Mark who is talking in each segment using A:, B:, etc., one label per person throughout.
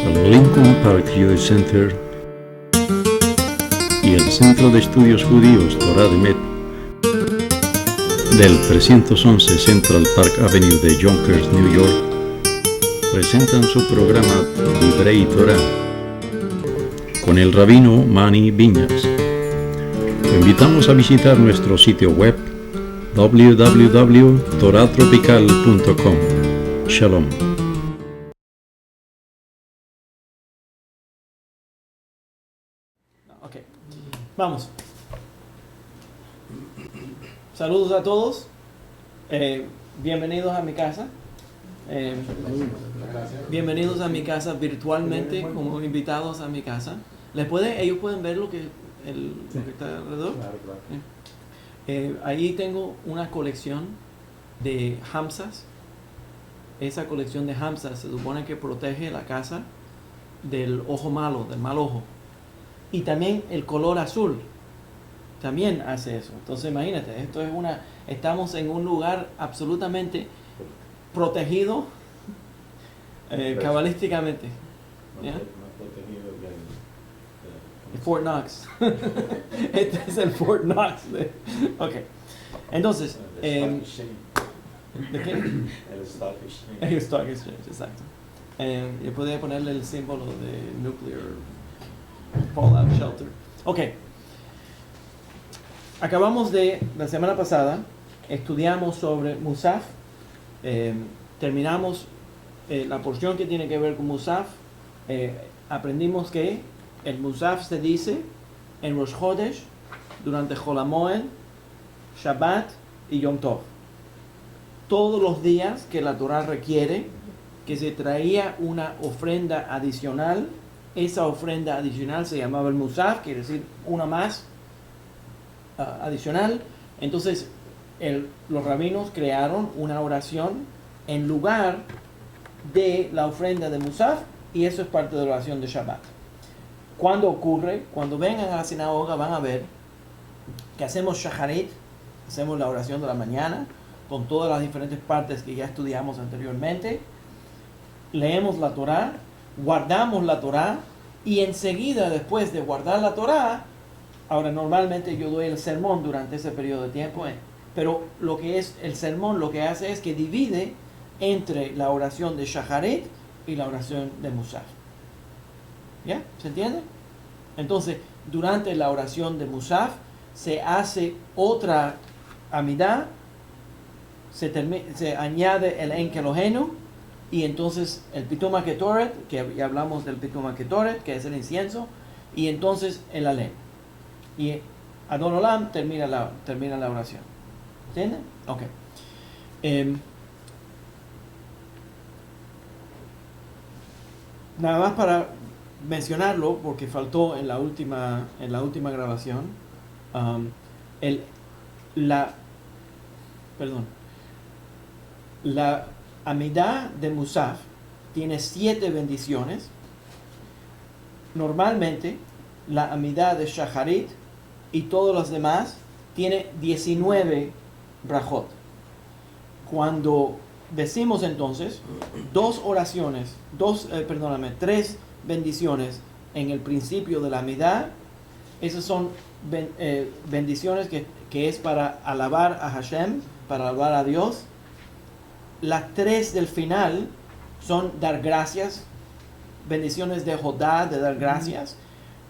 A: El Lincoln Park Jewish Center y el Centro de Estudios Judíos Torah de Met del 311 Central Park Avenue de Yonkers, New York, presentan su programa Divrei Torah con el rabino Mani Viñas. Lo invitamos a visitar nuestro sitio web www.toratropical.com. Shalom.
B: Ok, vamos. Saludos a todos. Bienvenidos a mi casa. Bienvenidos a mi casa virtualmente, como invitados a mi casa. Ellos pueden ver lo que está alrededor.
C: Claro.
B: Ahí tengo una colección de hamsas. Esa colección de hamsas se supone que protege la casa del ojo malo, del mal ojo. Y también el color azul también hace eso. Entonces imagínate, estamos en un lugar absolutamente protegido cabalísticamente. ¿Ya?
C: Más protegido que
B: el Fort Knox. Este es el Fort Knox. Ok. Entonces,
C: el
B: ¿de qué?
C: Stock Exchange.
B: El Stock Exchange, exacto. Yo podría ponerle el símbolo de Nuclear Fallout Shelter. Ok. Acabamos la semana pasada, estudiamos sobre Musaf. Terminamos la porción que tiene que ver con Musaf. Aprendimos que el Musaf se dice en Rosh Chodesh, durante Chol HaMoed, Shabbat y Yom Tov. Todos los días que la Torah requiere que se traía una ofrenda adicional. Esa ofrenda adicional se llamaba el Musaf, quiere decir una más adicional. Entonces los rabinos crearon una oración en lugar de la ofrenda de Musaf, y eso es parte de la oración de Shabbat. Cuando ocurre, cuando vengan a la sinagoga van a ver que hacemos Shacharit, hacemos la oración de la mañana con todas las diferentes partes que ya estudiamos anteriormente. Leemos la Torah, guardamos la Torah, y enseguida, después de guardar la Torah, ahora normalmente yo doy el sermón durante ese periodo de tiempo, pero lo que es el sermón, lo que hace es que divide entre la oración de Shacharit y la oración de Musaf. ¿Ya? ¿Se entiende? Entonces, durante la oración de Musaf se hace otra amidá, se añade el Enkelojenu, y entonces el Pitum HaKetoret, que ya hablamos del Pitum HaKetoret, que es el incienso, y entonces el Alel. Y Adon Olam termina la oración. ¿Entienden? Ok. Nada más para mencionarlo, porque faltó en la última grabación, la Amidá de Musaf tiene 7 bendiciones. Normalmente la Amidá de Shacharit y todos los demás tiene 19 brajot. Cuando decimos entonces 3 bendiciones en el principio de la Amidá, esas son bendiciones que es para alabar a Hashem, para alabar a Dios. Las 3 del final son dar gracias, bendiciones de Jodá, de dar gracias.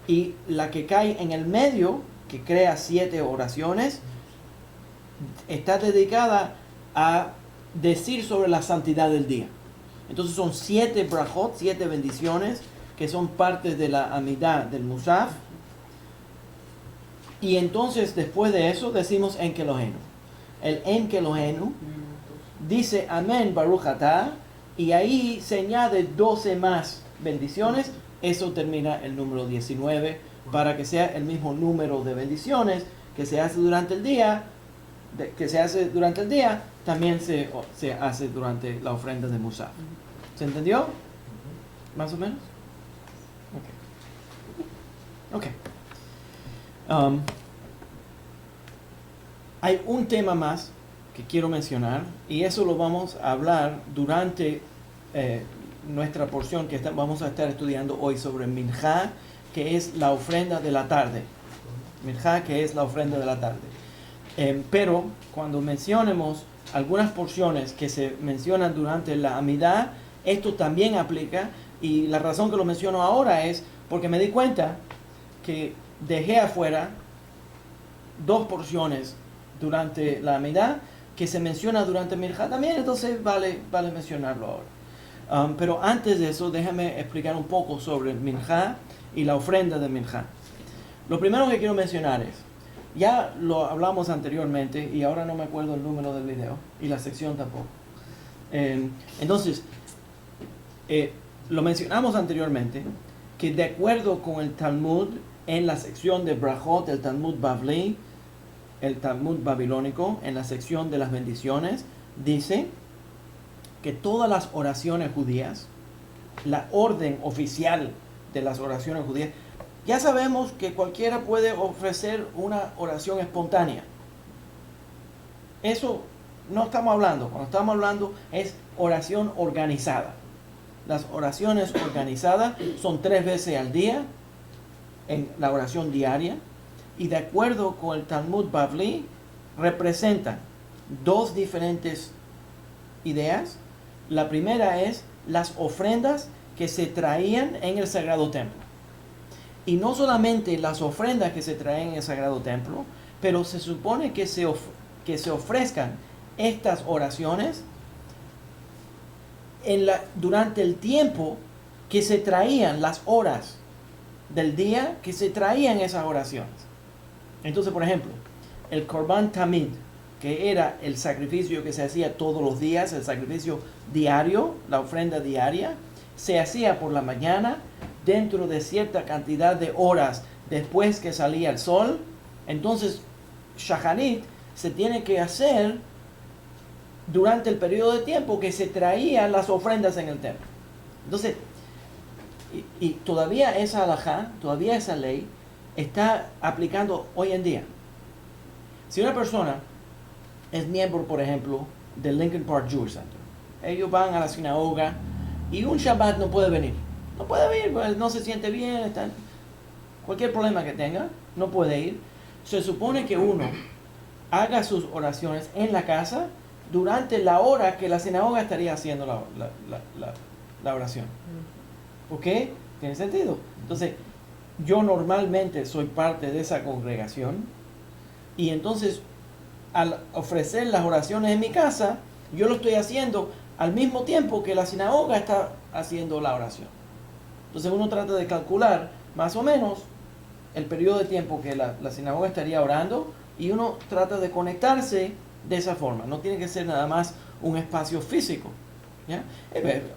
B: Y la que cae en el medio, que crea 7 oraciones, está dedicada a decir sobre la santidad del día. Entonces son 7 brajot, 7 bendiciones, que son partes de la amidad del Musaf. Y entonces después de eso decimos Enkelojenu. El Enkelojenu dice Amén Baruch Atah, y ahí se añade 12 más bendiciones. Eso termina el número 19, para que sea el mismo número de bendiciones que se hace durante el día, también se hace durante la ofrenda de Musaf. ¿Se entendió? ¿Más o menos? Ok. Hay un tema más que quiero mencionar, y eso lo vamos a hablar durante nuestra porción que vamos a estar estudiando hoy sobre Minjá, que es la ofrenda de la tarde. Minjá, que es la ofrenda de la tarde. Pero cuando mencionemos algunas porciones que se mencionan durante la Amidá, esto también aplica, y la razón que lo menciono ahora es porque me di cuenta que dejé afuera 2 porciones durante la Amidá que se menciona durante Minjá también, entonces vale mencionarlo ahora. Pero antes de eso, déjame explicar un poco sobre Minjá y la ofrenda de Minjá. Lo primero que quiero mencionar es, ya lo hablamos anteriormente y ahora no me acuerdo el número del video y la sección tampoco. Entonces, lo mencionamos anteriormente que de acuerdo con el Talmud, en la sección de Brajot, el Talmud Bavli, el Talmud babilónico, en la sección de las bendiciones, dice que todas las oraciones judías, la orden oficial de las oraciones judías, ya sabemos que cualquiera puede ofrecer una oración espontánea. Eso no estamos hablando. Cuando estamos hablando es oración organizada. Las oraciones organizadas son 3 veces al día en la oración diaria. Y de acuerdo con el Talmud Bavli, representan 2 diferentes ideas. La primera es las ofrendas que se traían en el Sagrado Templo. Y no solamente las ofrendas que se traen en el Sagrado Templo, pero se supone que se ofrezcan estas oraciones durante el tiempo que se traían, las horas del día que se traían esas oraciones. Entonces, por ejemplo, el Korban Tamid, que era el sacrificio que se hacía todos los días, el sacrificio diario, la ofrenda diaria, se hacía por la mañana, dentro de cierta cantidad de horas después que salía el sol. Entonces, Shacharit se tiene que hacer durante el periodo de tiempo que se traían las ofrendas en el templo. Entonces, y todavía esa halajá, todavía esa ley, está aplicando hoy en día. Si una persona es miembro, por ejemplo, del Lincoln Park Jewish Center, ellos van a la sinagoga y un Shabbat no puede venir. No puede venir, pues no se siente bien, cualquier problema que tenga, no puede ir. Se supone que uno haga sus oraciones en la casa durante la hora que la sinagoga estaría haciendo la oración. ¿Ok? ¿Tiene sentido? Entonces, yo normalmente soy parte de esa congregación y entonces al ofrecer las oraciones en mi casa, yo lo estoy haciendo al mismo tiempo que la sinagoga está haciendo la oración. Entonces uno trata de calcular más o menos el periodo de tiempo que la sinagoga estaría orando y uno trata de conectarse de esa forma. No tiene que ser nada más un espacio físico, ¿ya?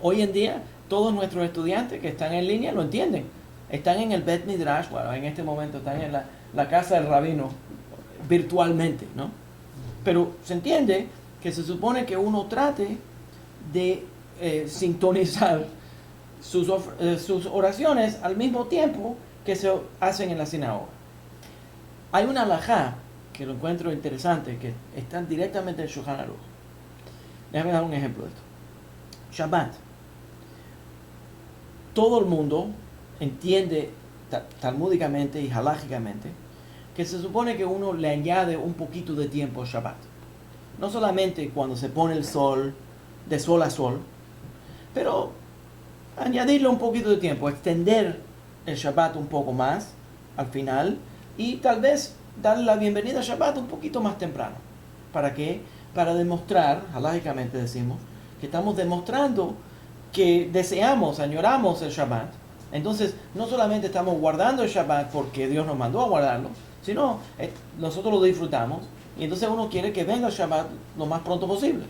B: Hoy en día todos nuestros estudiantes que están en línea lo entienden. Están en el Bet Midrash, bueno, en este momento están en la casa del rabino virtualmente, ¿no? Pero se entiende que se supone que uno trate de sintonizar sus oraciones al mismo tiempo que se hacen en la sinagoga. Hay una halajá que lo encuentro interesante, que está directamente en Shulchan Aruch. Déjame dar un ejemplo de esto. Shabbat. Todo el mundo entiende talmúdicamente y halágicamente que se supone que uno le añade un poquito de tiempo a Shabbat. No solamente cuando se pone el sol, de sol a sol, pero añadirle un poquito de tiempo, extender el Shabbat un poco más al final y tal vez darle la bienvenida a Shabbat un poquito más temprano. ¿Para qué? Para demostrar, halágicamente decimos, que estamos demostrando que deseamos, añoramos el Shabbat. Entonces, no solamente estamos guardando el Shabbat porque Dios nos mandó a guardarlo, sino nosotros lo disfrutamos y entonces uno quiere que venga el Shabbat lo más pronto posible.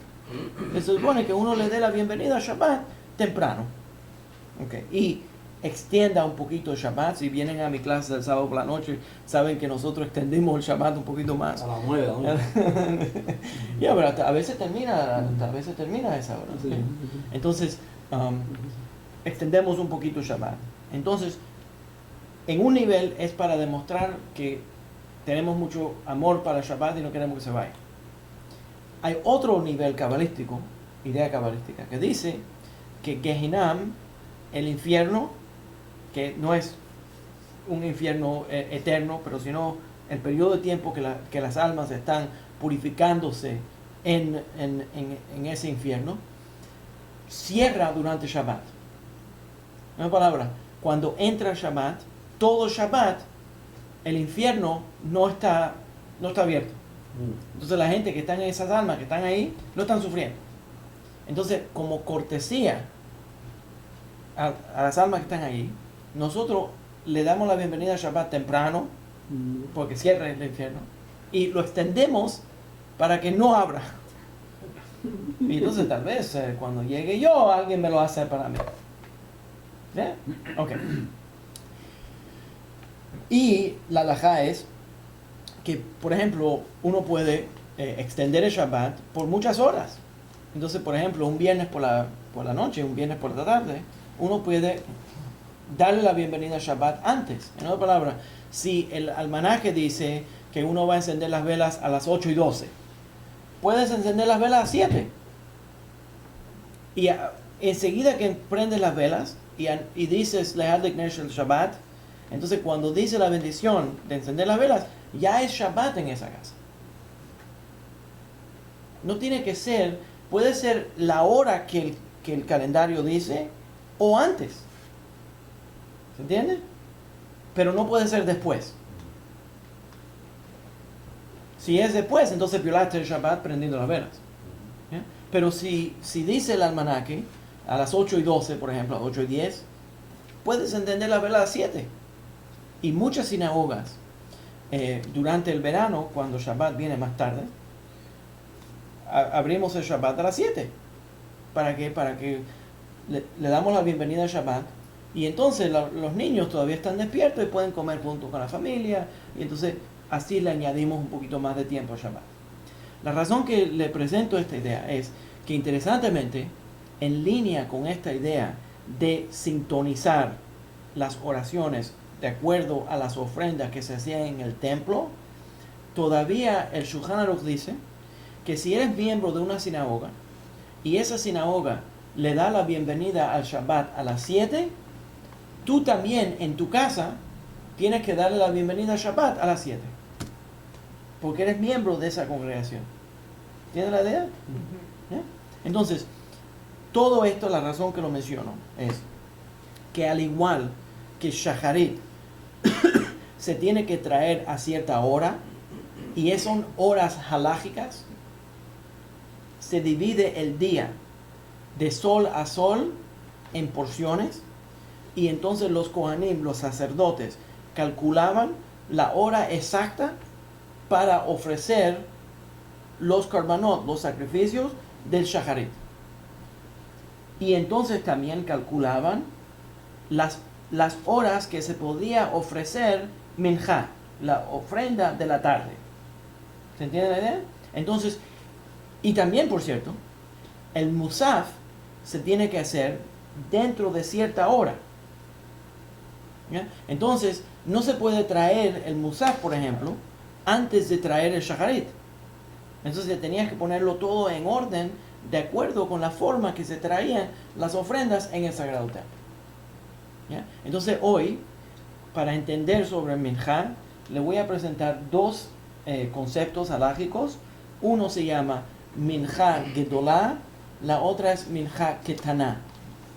B: Se supone que uno le dé la bienvenida al Shabbat temprano. Okay. Y extienda un poquito el Shabbat. Si vienen a mi clase del sábado por la noche, saben que nosotros extendimos el Shabbat un poquito más.
D: A las 9, ¿no?
B: Ya, pero a veces termina a esa hora.
D: Sí.
B: Entonces, extendemos un poquito el Shabbat. Entonces, en un nivel es para demostrar que tenemos mucho amor para el Shabbat y no queremos que se vaya. hay otro nivel cabalístico, idea cabalística, que dice que Gehinam, el infierno, que no es un infierno eterno, pero sino el periodo de tiempo que las almas están purificándose en ese infierno, cierra durante Shabbat. En otras palabras, cuando entra Shabbat, todo Shabbat, el infierno no está abierto. Entonces la gente que está en esas almas, que están ahí, no están sufriendo. Entonces, como cortesía a las almas que están ahí, nosotros le damos la bienvenida a Shabbat temprano, porque cierra el infierno, y lo extendemos para que no abra. Y entonces tal vez cuando llegue yo, alguien me lo hace para mí. ¿Bien? Ok. Y la halajá es que, por ejemplo, uno puede extender el Shabbat por muchas horas. Entonces, por ejemplo, un viernes por la noche, un viernes por la tarde, uno puede darle la bienvenida a Shabbat antes. En otras palabras, si el almanaque dice que uno va a encender las velas a las 8:12, puedes encender las velas a 7. Y enseguida que prendes las velas y dices Lehadlik Ner Shel Shabbat, entonces cuando dice la bendición de encender las velas, ya es Shabbat en esa casa. No tiene que ser, puede ser la hora que el calendario dice o antes. ¿Se entiende? Pero no puede ser después. Si es después, entonces violaste el Shabbat prendiendo las velas. ¿Ya? Pero si dice el almanaque a las 8:12, por ejemplo, a 8:10, puedes encender las velas a 7. Y muchas sinagogas, durante el verano, cuando Shabbat viene más tarde, abrimos el Shabbat a las 7. ¿Para qué? Para que le damos la bienvenida al Shabbat. Y entonces los niños todavía están despiertos y pueden comer junto con la familia. Y entonces así le añadimos un poquito más de tiempo al Shabbat. La razón que le presento esta idea es que, interesantemente, en línea con esta idea de sintonizar las oraciones de acuerdo a las ofrendas que se hacían en el templo, todavía el Shulchan Aruch dice que si eres miembro de una sinagoga y esa sinagoga le da la bienvenida al Shabbat a las 7, tú también en tu casa tienes que darle la bienvenida al Shabbat a las 7. Porque eres miembro de esa congregación. ¿Tienes la idea? ¿Eh? Entonces, todo esto, la razón que lo menciono es que al igual que Shacharit se tiene que traer a cierta hora, y son horas halágicas, se divide el día de sol a sol en porciones, y entonces los Kohanim, los sacerdotes, calculaban la hora exacta para ofrecer los karbanot, los sacrificios del Shacharit. Y entonces también calculaban las horas que se podía ofrecer minjá, la ofrenda de la tarde. ¿Se entiende la idea? Entonces, y también, por cierto, el musaf se tiene que hacer dentro de cierta hora. ¿Ya? Entonces, no se puede traer el musaf, por ejemplo, antes de traer el shacharit. Entonces tenías que ponerlo todo en orden de acuerdo con la forma que se traían las ofrendas en el Sagrado Templo. ¿Ya? Entonces hoy, para entender sobre el minjá, le voy a presentar dos conceptos halágicos. Uno se llama minjá gedolá, la otra es minjá ketaná.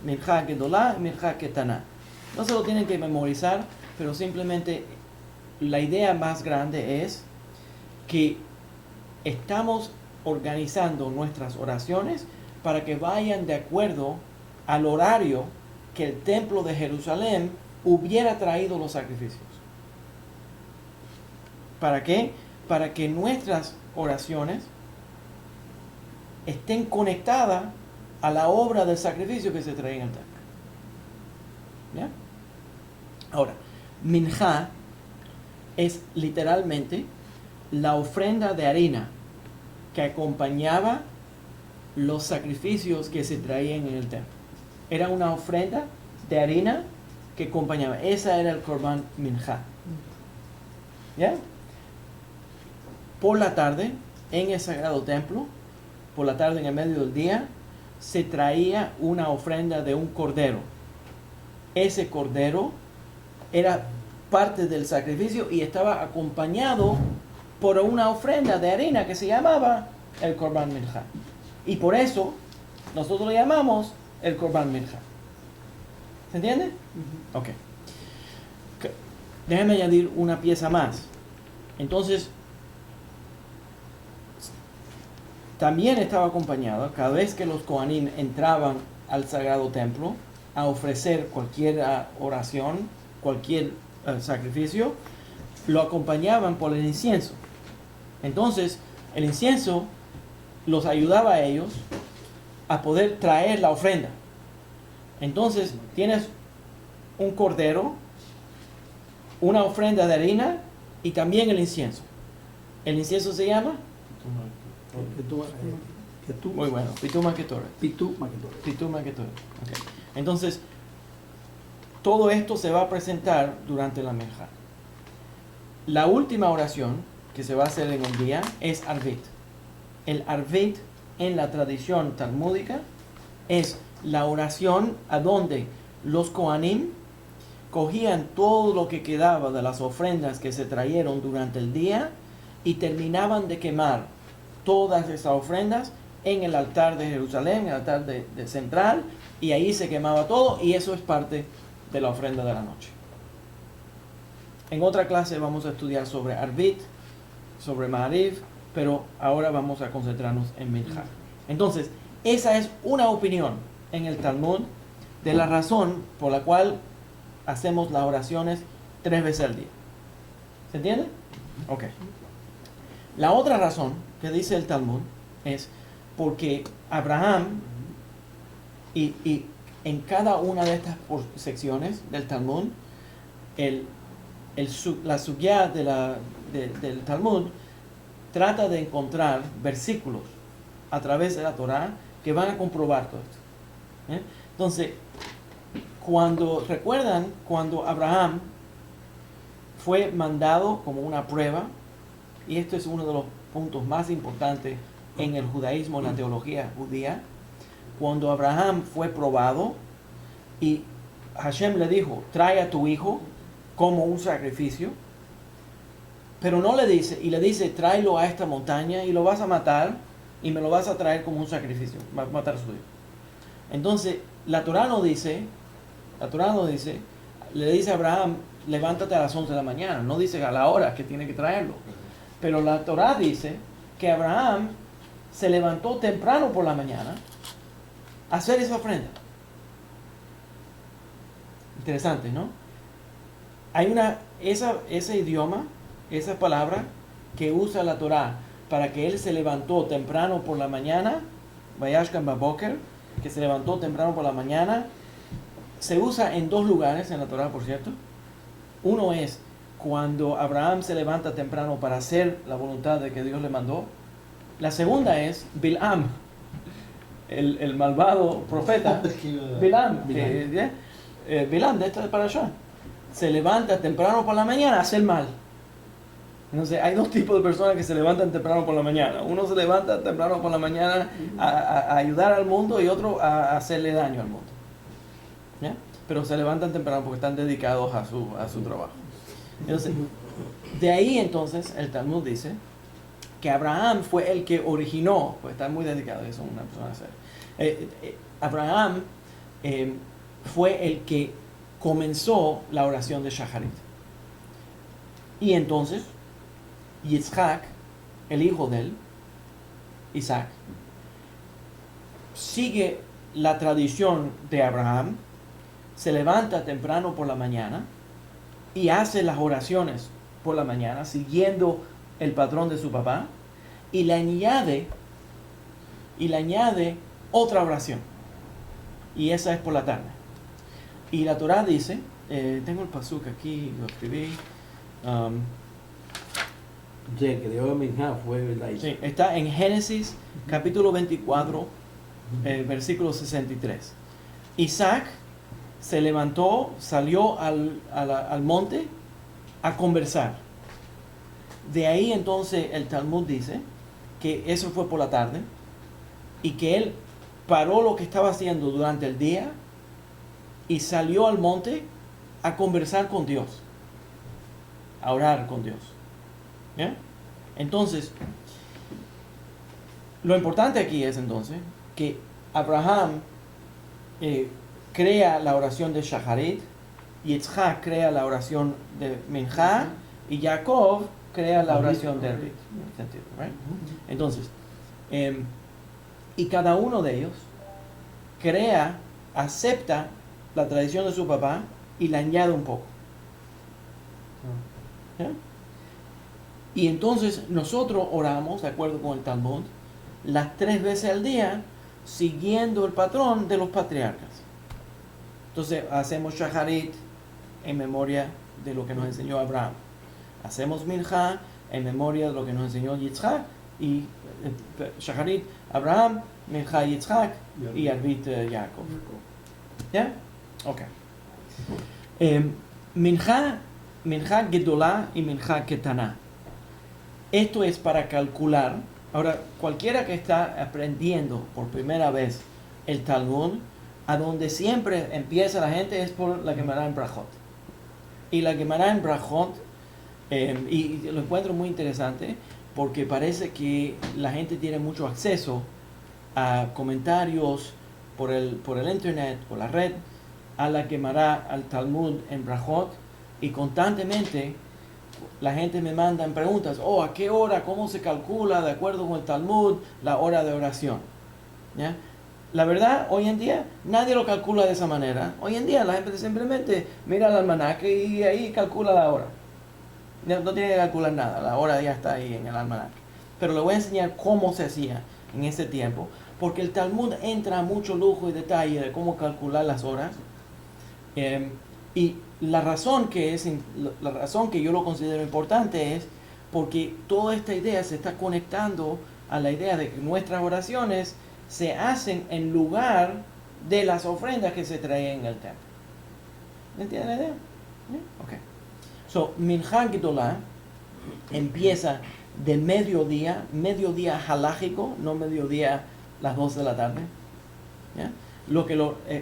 B: Minjá gedolá y minjá ketaná. No se lo tienen que memorizar, pero simplemente la idea más grande es que estamos organizando nuestras oraciones para que vayan de acuerdo al horario que el templo de Jerusalén hubiera traído los sacrificios. ¿Para qué? Para que nuestras oraciones estén conectadas a la obra del sacrificio que se traía en el templo. ¿Ya? Ahora, minjá es literalmente la ofrenda de harina que acompañaba los sacrificios que se traían en el templo. Era una ofrenda de harina que acompañaba. Esa era el korban minjá. ¿Ya? Por la tarde, en el Sagrado Templo, por la tarde en el medio del día, se traía una ofrenda de un cordero. Ese cordero era parte del sacrificio y estaba acompañado por una ofrenda de harina que se llamaba el Korban Mincha. Y por eso nosotros le llamamos el Korban Mincha. ¿Se entiende? Ok. Déjame añadir una pieza más. Entonces, también estaba acompañado, cada vez que los Kohanim entraban al sagrado templo a ofrecer cualquier oración, cualquier sacrificio, lo acompañaban por el incienso. Entonces, el incienso los ayudaba a ellos a poder traer la ofrenda. Entonces, tienes un cordero, una ofrenda de harina y también el incienso. ¿El incienso se llama? Muy bueno, Pitum Ketoret. Pitum Ketoret. Okay. Entonces, todo esto se va a presentar durante la Minja. La última oración que se va a hacer en un día es Arvit. El Arvit en la tradición talmúdica es la oración a donde los Kohanim cogían todo lo que quedaba de las ofrendas que se trajeron durante el día y terminaban de quemar todas esas ofrendas en el altar de Jerusalén, el altar de central, y ahí se quemaba todo, y eso es parte de la ofrenda de la noche. En otra clase vamos a estudiar sobre Arvit, sobre Ma'ariv, pero ahora vamos a concentrarnos en Minja. Entonces, esa es una opinión en el Talmud de la razón por la cual hacemos las oraciones 3 veces al día. ¿Se entiende? Ok. La otra razón que dice el Talmud es porque Abraham, y en cada una de estas secciones del Talmud, la sugya del Talmud trata de encontrar versículos a través de la Torah que van a comprobar todo esto. Entonces, recuerdan cuando Abraham fue mandado como una prueba, y esto es uno de los puntos más importantes en el judaísmo, en la teología judía, cuando Abraham fue probado y Hashem le dijo, trae a tu hijo como un sacrificio, pero no le dice, y le dice, tráelo a esta montaña y lo vas a matar y me lo vas a traer como un sacrificio, va a matar a su hijo. Entonces, la Torah no dice, le dice a Abraham, levántate a las 11 de la mañana, no dice a la hora que tiene que traerlo. Pero la Torah dice que Abraham se levantó temprano por la mañana a hacer esa ofrenda. Interesante, ¿no? Hay ese idioma, esa palabra que usa la Torah para que él se levantó temprano por la mañana, Vayashkan Baboker, que se levantó temprano por la mañana, se usa en 2 lugares en la Torah, por cierto. Uno es cuando Abraham se levanta temprano para hacer la voluntad de que Dios le mandó. La segunda es Bilam, el malvado profeta. Bilam de esta parasha. Se levanta temprano por la mañana a hacer mal. Entonces, hay 2 tipos de personas que se levantan temprano por la mañana. Uno se levanta temprano por la mañana a ayudar al mundo y otro a hacerle daño al mundo. ¿Ya? Pero se levantan temprano porque están dedicados a su trabajo. Entonces, de ahí entonces el Talmud dice que Abraham fue el que originó, pues está muy dedicado a eso, una persona seria. Abraham fue el que comenzó la oración de Shacharit. Y entonces, Yitzhak, el hijo de él, Isaac, sigue la tradición de Abraham, se levanta temprano por la mañana y hace las oraciones por la mañana, siguiendo el patrón de su papá, y le añade otra oración, y esa es por la tarde. Y la Torah dice, tengo el pasuk aquí, lo escribí,
D: que dio Minja fue verdad.
B: sí, está en Génesis capítulo 24, versículo 63. Isaac se levantó, salió al monte a conversar. De ahí entonces el Talmud dice que eso fue por la tarde. y que él paró lo que estaba haciendo durante el día y salió al monte a conversar con Dios, a orar con Dios. ¿Ya? Entonces, lo importante aquí es entonces que Abraham crea la oración de Shacharit, Yitzhak crea la oración de Minjá y Jacob crea la oración de Arbit. Right? Entonces, y cada uno de ellos acepta la tradición de su papá y la añade un poco. ¿Ya? Y entonces nosotros oramos, de acuerdo con el Talmud, las 3 veces al día, siguiendo el patrón de los patriarcas. Entonces hacemos Shacharit en memoria de lo que nos enseñó Abraham. Hacemos Minjá en memoria de lo que nos enseñó Yitzhak. Y Shacharit Abraham, Minjá Yitzhak y Arbit Jacob. ¿Ya? Ok. Minjá Gedolá y Minjá Ketaná. Esto es para calcular. Ahora, cualquiera que está aprendiendo por primera vez el Talmud, a donde siempre empieza la gente es por la Gemara en Brajot. Y la Gemara en Brajot, y lo encuentro muy interesante, porque parece que la gente tiene mucho acceso a comentarios por el internet, por la red, a la Gemara, al Talmud en Brajot, y constantemente la gente me manda preguntas, ¿a qué hora? ¿Cómo se calcula de acuerdo con el Talmud la hora de oración? ¿Ya? La verdad, hoy en día nadie lo calcula de esa manera. Hoy en día la gente simplemente mira el almanaque y ahí calcula la hora. No tiene que calcular nada, la hora ya está ahí en el almanaque. Pero le voy a enseñar cómo se hacía en ese tiempo, porque el Talmud entra a mucho lujo y detalle de cómo calcular las horas. Y la razón que yo lo considero importante es porque toda esta idea se está conectando a la idea de que nuestras oraciones se hacen en lugar de las ofrendas que se traían en el templo. ¿Me entienden la idea? Ok. So, Minjá Gedolá empieza de mediodía halágico, no mediodía las 12 de la tarde. ¿Ya?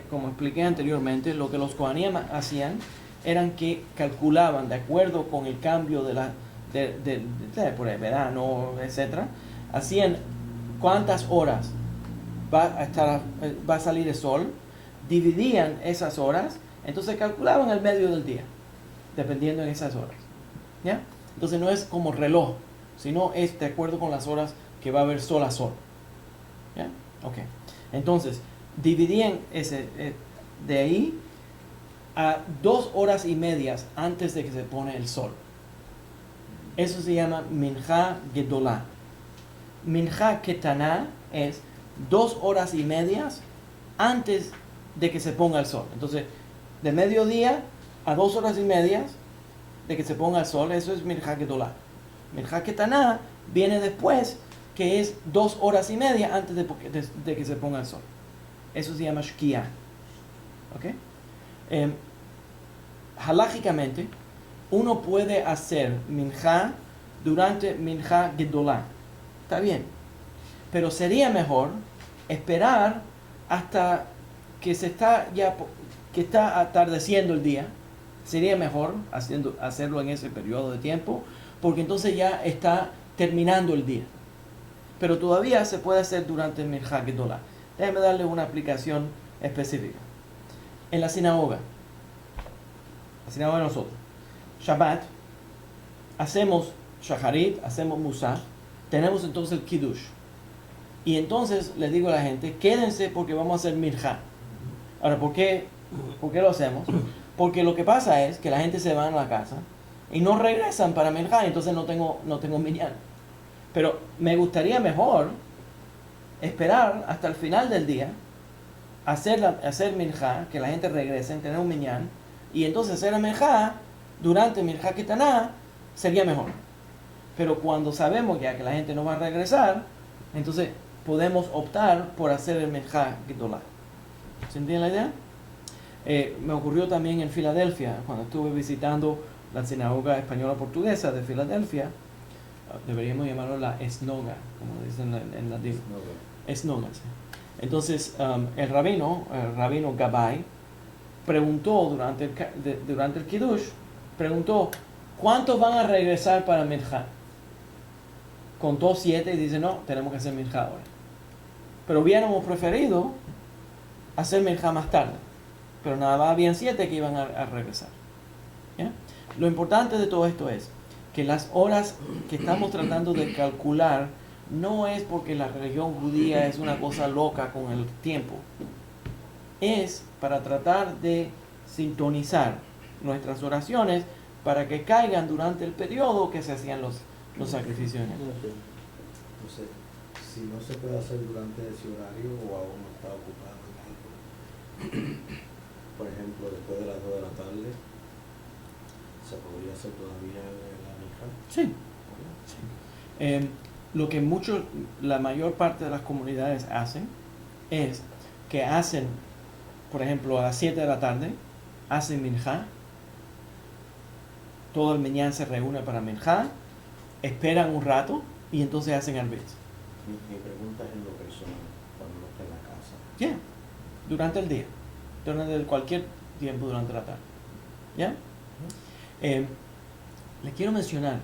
B: Como expliqué anteriormente, lo que los Kohanim hacían eran que calculaban de acuerdo con el cambio por el verano, etc. Hacían cuántas horas va a salir el sol, dividían esas horas, entonces calculaban el medio del día, dependiendo de esas horas. ¿Ya? Entonces no es como reloj, sino es de acuerdo con las horas que va a haber sol a sol. ¿Ya? Ok. Entonces, dividían de ahí a 2 horas y medias antes de que se pone el sol. Eso se llama Minjá Gedolá. Minjá Ketaná es 2 horas y medias antes de que se ponga el sol. Entonces, de mediodía a 2 horas y medias de que se ponga el sol, eso es Minjá Gedolá. Minjá Ketaná viene después, que es 2 horas y media antes de que se ponga el sol. Eso se llama Shkia. ¿Ok? Halágicamente, uno puede hacer Minjá durante Minjá Gedolá. Está bien. Pero sería mejor esperar hasta que está atardeciendo el día. Sería mejor hacerlo en ese periodo de tiempo, porque entonces ya está terminando el día. Pero todavía se puede hacer durante Minjá Gedolá. Déjame darle una aplicación específica. En la sinagoga de nosotros, Shabbat, hacemos Shacharit, hacemos Musaf, tenemos entonces el Kiddush. Y entonces les digo a la gente, quédense porque vamos a hacer Minjá. Ahora, ¿por qué lo hacemos? Porque lo que pasa es que la gente se va a la casa y no regresan para Minjá, entonces no tengo minyan. Pero me gustaría mejor esperar hasta el final del día, hacer Minjá, que la gente regrese, tener un minyan, y entonces hacer el Minjá durante Minjá Ketaná sería mejor. Pero cuando sabemos ya que la gente no va a regresar, entonces podemos optar por hacer el Minjá Gedolá. ¿Se entiende la idea? Me ocurrió también en Filadelfia, cuando estuve visitando la sinagoga española portuguesa de Filadelfia. Deberíamos llamarlo la esnoga, como dicen en latín. Es nómada. Entonces, el rabino Gabay, preguntó durante el Kiddush, preguntó, ¿cuántos van a regresar para Minjá? Contó 7 y dice, no, tenemos que hacer Minjá ahora. Pero hubiéramos preferido hacer Minjá más tarde. Pero nada más habían 7 que iban a regresar. ¿Ya? Lo importante de todo esto es que las horas que estamos tratando de calcular no es porque la religión judía es una cosa loca con el tiempo. Es para tratar de sintonizar nuestras oraciones para que caigan durante el periodo que se hacían los sacrificios.
C: Entonces, si no se puede hacer durante ese horario o aún no está ocupado en algo, por ejemplo, después de las 2 de la tarde, ¿se podría hacer todavía la mija?
B: Sí. Sí. Lo que la mayor parte de las comunidades hacen es que hacen, por ejemplo, a las 7 de la tarde, hacen minjá, todo el minyan se reúne para minjá, esperan un rato y entonces hacen arbit.
C: Mi pregunta es en lo personal, cuando uno está en la casa.
B: Yeah. Durante el día, durante cualquier tiempo durante la tarde. ¿Ya? Les quiero mencionar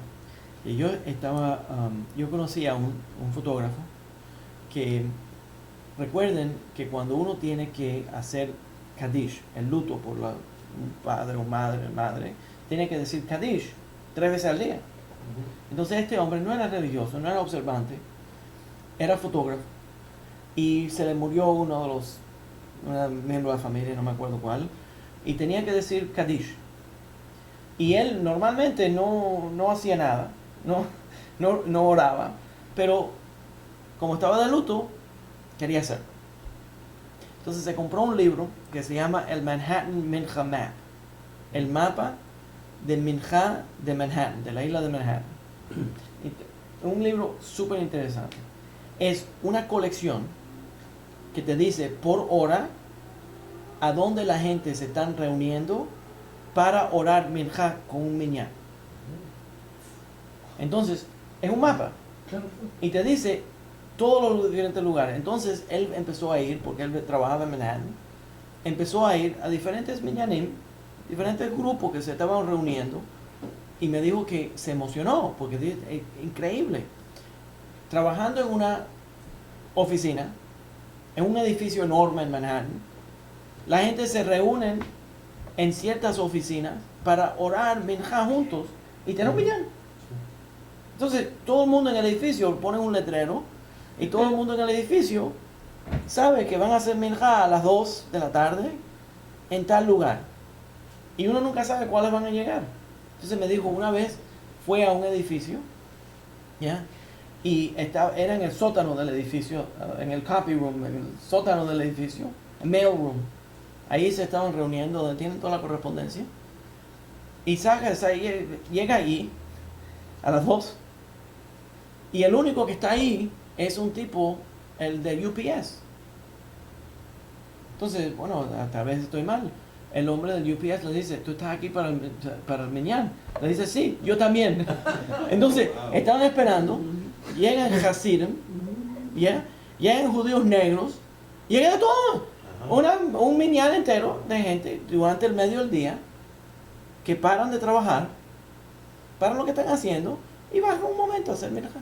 B: que yo conocí a un fotógrafo que, recuerden que cuando uno tiene que hacer Kaddish, el luto por un padre o madre, tiene que decir Kaddish 3 veces al día. Entonces este hombre no era religioso, no era observante, era fotógrafo, y se le murió un miembro de la familia, no me acuerdo cuál, y tenía que decir Kaddish. Y él normalmente no hacía nada, no oraba, pero como estaba de luto, quería hacerlo. Entonces se compró un libro que se llama el Manhattan Mincha Map, el mapa de Mincha de Manhattan, de la isla de Manhattan. Un libro súper interesante. Es una colección que te dice por hora a dónde la gente se están reuniendo para orar minjá con un minyan. Entonces, es un mapa y te dice todos los diferentes lugares. Entonces, él empezó a ir, porque él trabajaba en Manhattan, empezó a ir a diferentes minyanim, diferentes grupos que se estaban reuniendo, y me dijo que se emocionó, porque es increíble. Trabajando en una oficina, en un edificio enorme en Manhattan, la gente se reúne en ciertas oficinas para orar minjá juntos y tener un minyan. Entonces, todo el mundo en el edificio pone un letrero y todo el mundo en el edificio sabe que van a hacer minjá a las 2 de la tarde en tal lugar. Y uno nunca sabe cuáles van a llegar. Entonces me dijo, una vez fue a un edificio, ¿ya? Y era en el sótano del edificio, en el copy room, en el sótano del edificio, el mail room. Ahí se estaban reuniendo, donde tienen toda la correspondencia. Y llega ahí a las 2. Y el único que está ahí es un tipo, el de UPS. Entonces, bueno, tal vez estoy mal. El hombre del UPS le dice, ¿tú estás aquí para el minyan? Le dice, sí, yo también. Entonces, estaban esperando. Llegan Hasidim, llegan judíos negros, llegan de todo. Un minyan entero de gente durante el medio del día que paran de trabajar, paran lo que están haciendo y bajan un momento a hacer minjá.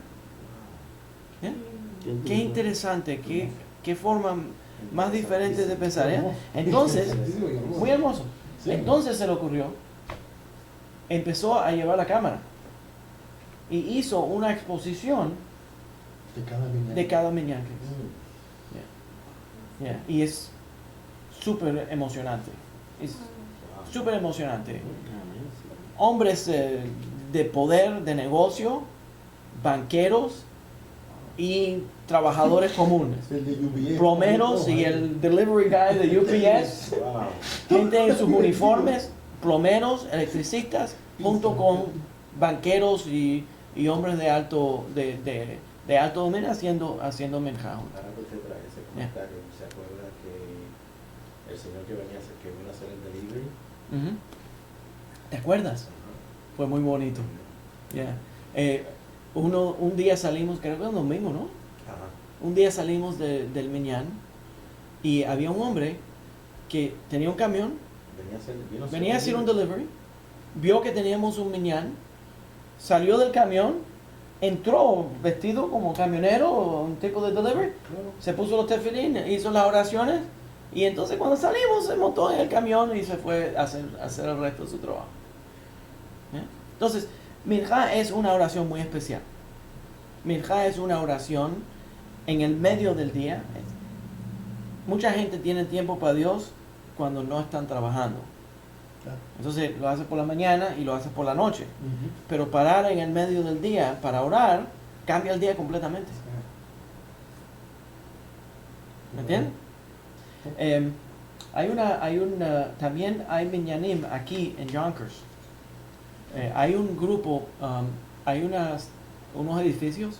B: Qué interesante, qué forma más diferente de pensar. Entonces, muy hermoso. Entonces se le ocurrió, empezó a llevar la cámara y hizo una exposición de cada minyan. Y es súper emocionante. Es súper emocionante. Hombres de poder, de negocio, banqueros y trabajadores comunes, plomeros y el delivery guy de UPS, gente en sus uniformes, plomeros, electricistas, junto con banqueros y hombres de alto dominio haciendo minjá.
C: Ahora que usted trae ese comentario, ¿se acuerda que el señor que vino a hacer el delivery?
B: ¿Te acuerdas? Fue muy bonito. Un día salimos, creo que un domingo, ¿no?
C: Ajá.
B: un día salimos del minyan y había un hombre que tenía un camión, venía a hacer un delivery, vio que teníamos un minyan, salió del camión, entró vestido como camionero, un tipo de delivery, se puso los tefilín, hizo las oraciones y entonces cuando salimos se montó en el camión y se fue a hacer el resto de su trabajo. Entonces, Minjá es una oración muy especial. Minjá es una oración en el medio del día. Mucha gente tiene tiempo para Dios cuando no están trabajando. Entonces lo hace por la mañana y lo hace por la noche. Pero parar en el medio del día para orar cambia el día completamente. ¿Me entienden? También hay minyanim aquí en Yonkers. Hay un grupo, hay unos edificios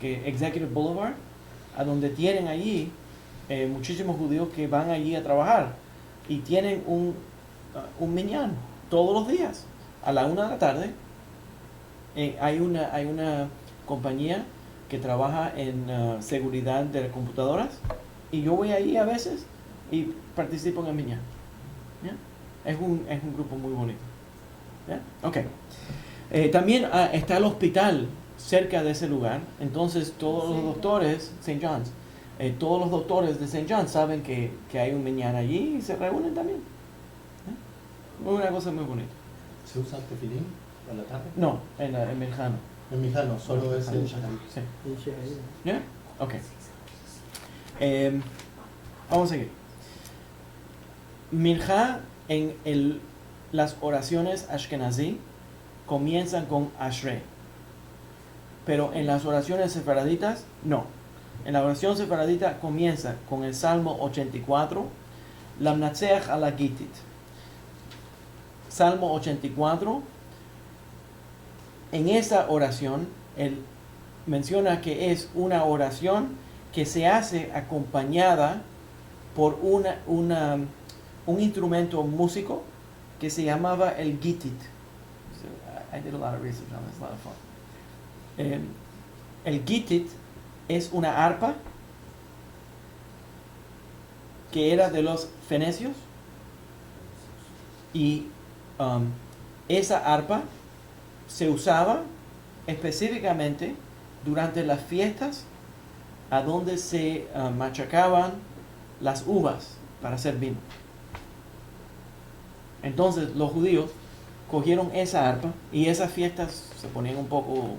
B: que Executive Boulevard, a donde tienen allí muchísimos judíos que van allí a trabajar y tienen un minyan todos los días a la 1 de la tarde. Hay una compañía que trabaja en seguridad de computadoras y yo voy allí a veces y participo en el minyan. ¿Ya? Es un grupo muy bonito. ¿Ya? Okay. También está el hospital cerca de ese lugar, entonces todos los doctores, St. John's, todos los doctores de St. John's saben que hay un minyan allí y se reúnen también. Una cosa muy bonita.
E: ¿Se usa tefilín a la tarde?
B: No, en Minjá no.
E: En Minjá no, solo es el
B: Sí.
D: En Shahid.
B: ¿Ya? Ok. Vamos a seguir. Minjá en las oraciones ashkenazí comienzan con Ashrei. Pero en las oraciones sefaraditas, no. En la oración sefaradita comienza con el Salmo 84, Lamnatseach ala Gitit. Salmo 84. En esa oración, él menciona que es una oración que se hace acompañada por un instrumento músico que se llamaba el Gitit. I did a lot of research on this, a lot of fun. El Gitit es una arpa que era de los fenecios y esa arpa se usaba específicamente durante las fiestas a donde se machacaban las uvas para hacer vino. Entonces los judíos cogieron esa arpa y esas fiestas se ponían un poco,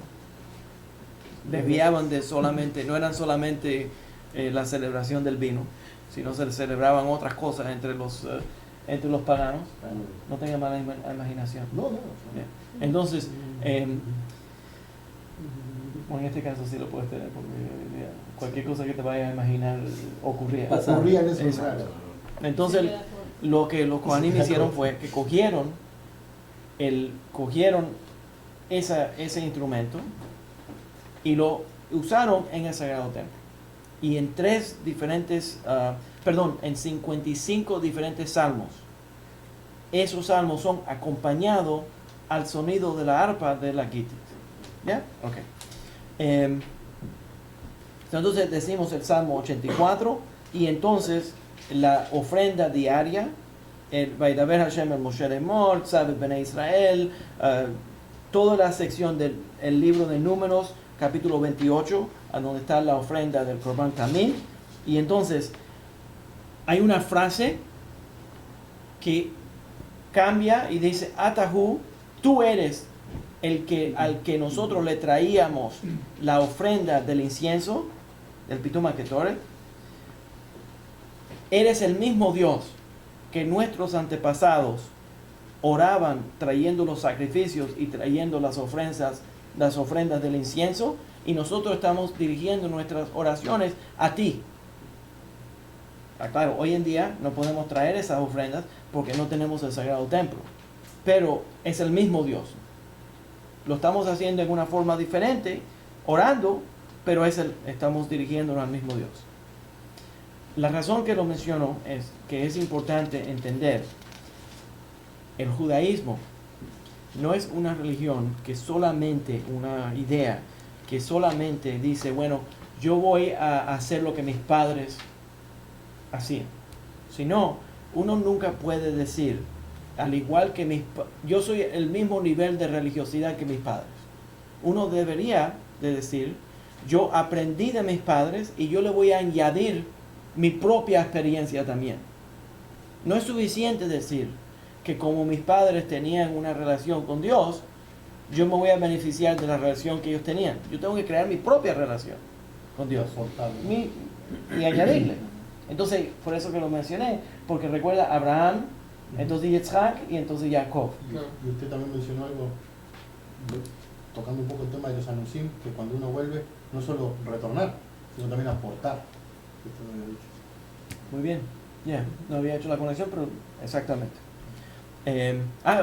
B: desviaban de solamente, no eran solamente la celebración del vino, sino se celebraban otras cosas entre los paganos. No tengan mala imaginación.
E: No.
B: Entonces, bueno, en este caso sí lo puedes tener, porque cualquier cosa que te vayas a imaginar ocurría
E: Ocurría en ese
B: Exacto.
E: lugar.
B: Entonces, lo que los Kohanim hicieron fue que cogieron ese instrumento y lo usaron en el Sagrado Templo. Y en 55 diferentes salmos. Esos salmos son acompañados al sonido de la arpa de la Gitit. ¿Ya? Ok. Entonces decimos el Salmo 84 y entonces la ofrenda diaria, el Vaidaber Hashem el Moshe Lemor, Tzaveh Bnei Israel, toda la sección del libro de Números, capítulo 28, a donde está la ofrenda del Korban Tamid. Y entonces hay una frase que cambia y dice: Atahu, tú eres al que nosotros le traíamos la ofrenda del incienso, del Pitum HaKetoret. Eres el mismo Dios que nuestros antepasados oraban trayendo los sacrificios y trayendo las ofrendas del incienso, y nosotros estamos dirigiendo nuestras oraciones a ti. Claro, hoy en día no podemos traer esas ofrendas porque no tenemos el Sagrado Templo, pero es el mismo Dios. Lo estamos haciendo en una forma diferente, orando, pero estamos dirigiéndonos al mismo Dios. La razón que lo menciono es que es importante entender: el judaísmo no es una religión que solamente, una idea que solamente dice, bueno, yo voy a hacer lo que mis padres hacían. Si no, uno nunca puede decir, al igual que yo soy el mismo nivel de religiosidad que mis padres. Uno debería de decir, yo aprendí de mis padres y yo le voy a añadir mi propia experiencia también. No es suficiente decir que como mis padres tenían una relación con Dios, yo me voy a beneficiar de la relación que ellos tenían. Yo tengo que crear mi propia relación con Dios y añadirle. Entonces, por eso que lo mencioné, porque recuerda Abraham, entonces Yitzhak y entonces Jacob.
E: Y usted también mencionó algo, tocando un poco el tema de los anusim, que cuando uno vuelve, no solo retornar, sino también aportar. Usted me había dicho.
B: Muy bien, no había hecho la conexión, pero exactamente.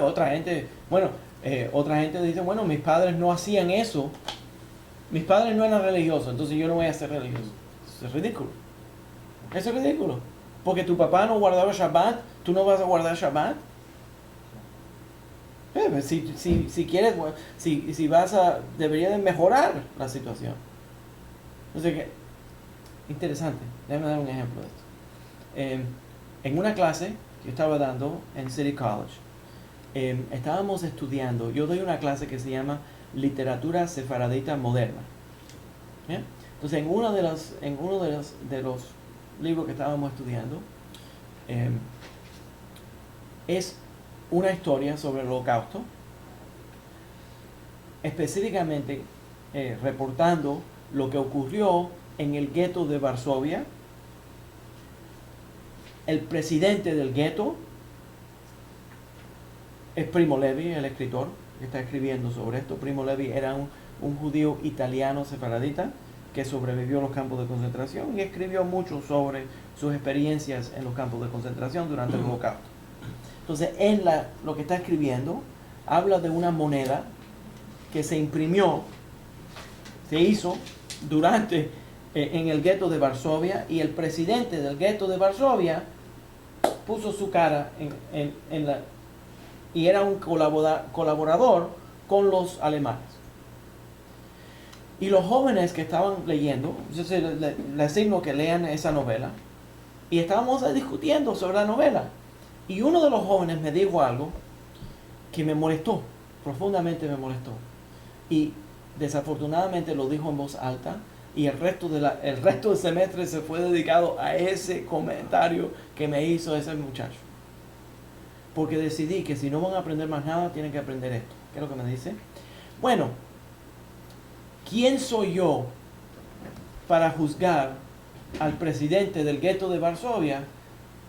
B: Otra gente, otra gente dice, bueno, mis padres no hacían eso, mis padres no eran religiosos, entonces yo no voy a ser religioso. Eso es ridículo. Eso es ridículo. Porque tu papá no guardaba Shabbat, tú no vas a guardar Shabbat. Si quieres, si vas a, debería de mejorar la situación. O sea que, interesante. Déjame dar un ejemplo de esto. En una clase que yo estaba dando en City College, estábamos estudiando, yo doy una clase que se llama Literatura Sefaradita Moderna. ¿Bien? Entonces, en uno de los libros que estábamos estudiando, es una historia sobre el Holocausto, específicamente reportando lo que ocurrió en el gueto de Varsovia. El presidente del gueto es Primo Levi, el escritor que está escribiendo sobre esto. Primo Levi era un judío italiano sefaradita que sobrevivió a los campos de concentración y escribió mucho sobre sus experiencias en los campos de concentración durante el Holocausto. Entonces, lo que está escribiendo habla de una moneda que se imprimió, se hizo durante en el gueto de Varsovia, y el presidente del gueto de Varsovia puso su cara y era un colaborador con los alemanes. Y los jóvenes que estaban leyendo, yo les asigno que lean esa novela, y estábamos discutiendo sobre la novela. Y uno de los jóvenes me dijo algo que me molestó, profundamente me molestó. Y desafortunadamente lo dijo en voz alta, y el resto del semestre se fue dedicado a ese comentario que me hizo ese muchacho. Porque decidí que si no van a aprender más nada, tienen que aprender esto. ¿Qué es lo que me dice? Bueno, ¿quién soy yo para juzgar al presidente del gueto de Varsovia?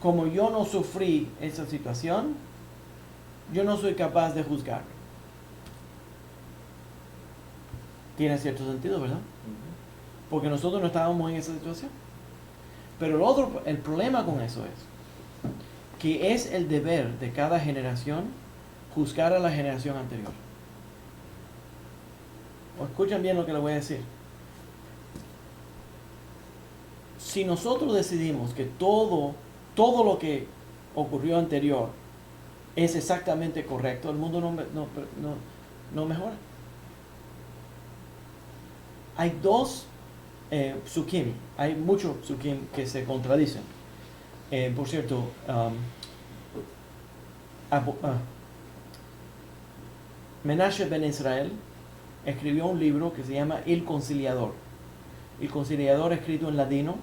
B: Como yo no sufrí esa situación, yo no soy capaz de juzgarlo. Tiene cierto sentido, ¿verdad? Porque nosotros no estábamos en esa situación. Pero el problema con eso es que es el deber de cada generación juzgar a la generación anterior. ¿O escuchan bien lo que les voy a decir? Si nosotros decidimos que todo lo que ocurrió anterior es exactamente correcto, el mundo no mejora. Hay dos psukim, hay muchos psukim que se contradicen. Por cierto, Menashe ben Israel escribió un libro que se llama El Conciliador. El Conciliador, escrito en ladino,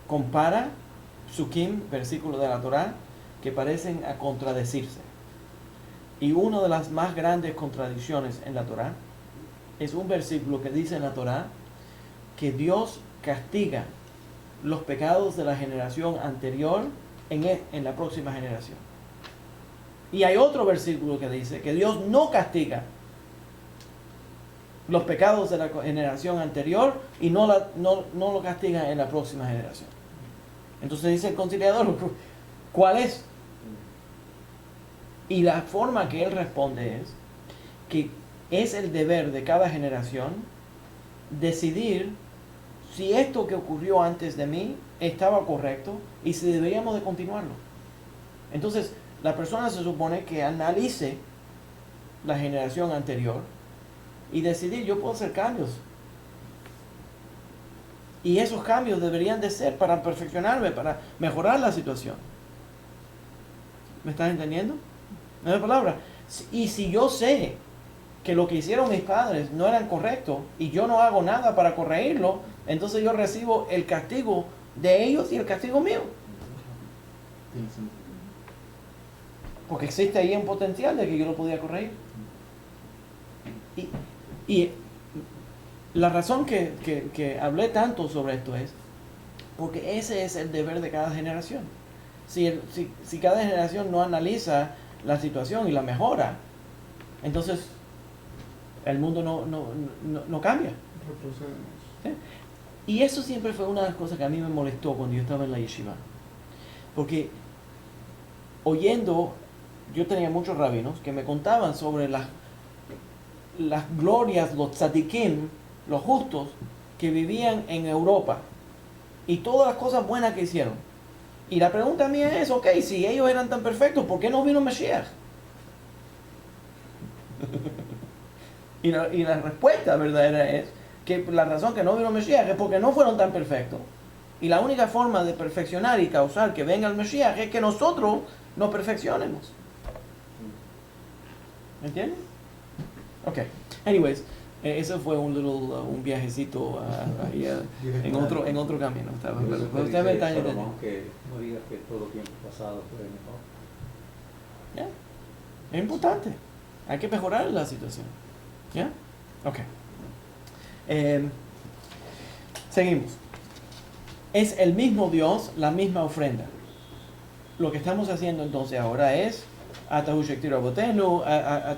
B: compara psukim, versículos de la Torá, que parecen a contradecirse. Y una de las más grandes contradicciones en la Torá es un versículo que dice en la Torá que Dios castiga los pecados de la generación anterior en la próxima generación. Y hay otro versículo que dice que Dios no castiga los pecados de la generación anterior y no lo castiga en la próxima generación. Entonces dice el conciliador, ¿cuál es? Y la forma que él responde es que es el deber de cada generación decidir si esto que ocurrió antes de mí estaba correcto y si deberíamos de continuarlo. Entonces, la persona se supone que analice la generación anterior y decidir, yo puedo hacer cambios Y esos cambios deberían de ser para perfeccionarme, para mejorar la situación. ¿Me estás entendiendo? No es palabra. Y si yo sé que lo que hicieron mis padres no eran correctos y yo no hago nada para corregirlo, entonces yo recibo el castigo de ellos y el castigo mío.
E: Tiene sentido.
B: Porque existe ahí un potencial de que yo lo podía corregir. Y la razón que hablé tanto sobre esto es porque ese es el deber de cada generación. Si cada generación no analiza la situación y la mejora, entonces el mundo no cambia. ¿Sí? Y eso siempre fue una de las cosas que a mí me molestó cuando yo estaba en la yeshiva. Porque yo tenía muchos rabinos que me contaban sobre las glorias, los tzadikim, los justos, que vivían en Europa. Y todas las cosas buenas que hicieron. Y la pregunta mía es, ok, si ellos eran tan perfectos, ¿por qué no vino Mashiach? y la respuesta verdadera es que la razón que no vino Mashiach es porque no fueron tan perfectos. Y la única forma de perfeccionar y causar que venga el Mashiach es que nosotros nos perfeccionemos. ¿Me entiendes? Ok. Anyways, eso fue un viajecito en otro camino. Pero usted me está entendiendo.
A: Aunque no digas que todo tiempo pasado fue mejor.
B: ¿Ya? Es importante. Hay que mejorar la situación. ¿Ya? Ok. Seguimos. Es el mismo Dios, la misma ofrenda. Lo que estamos haciendo entonces ahora es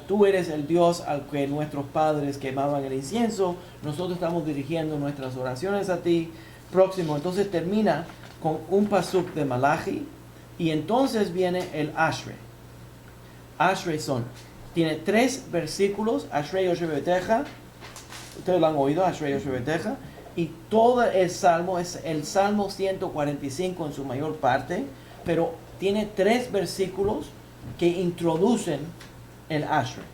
B: tú eres el Dios al que nuestros padres quemaban el incienso. Nosotros estamos dirigiendo nuestras oraciones a ti. Próximo, entonces termina con un pasuk de Malachi. Y entonces viene el Ashrei. Ashrei tiene 3 versículos. Ashrei Yoshe Beteja. Ustedes lo han oído, Ashrei Yoshe Beteja. Y todo el salmo es el Salmo 145 en su mayor parte. Pero tiene 3 versículos que introducen el Ashrei.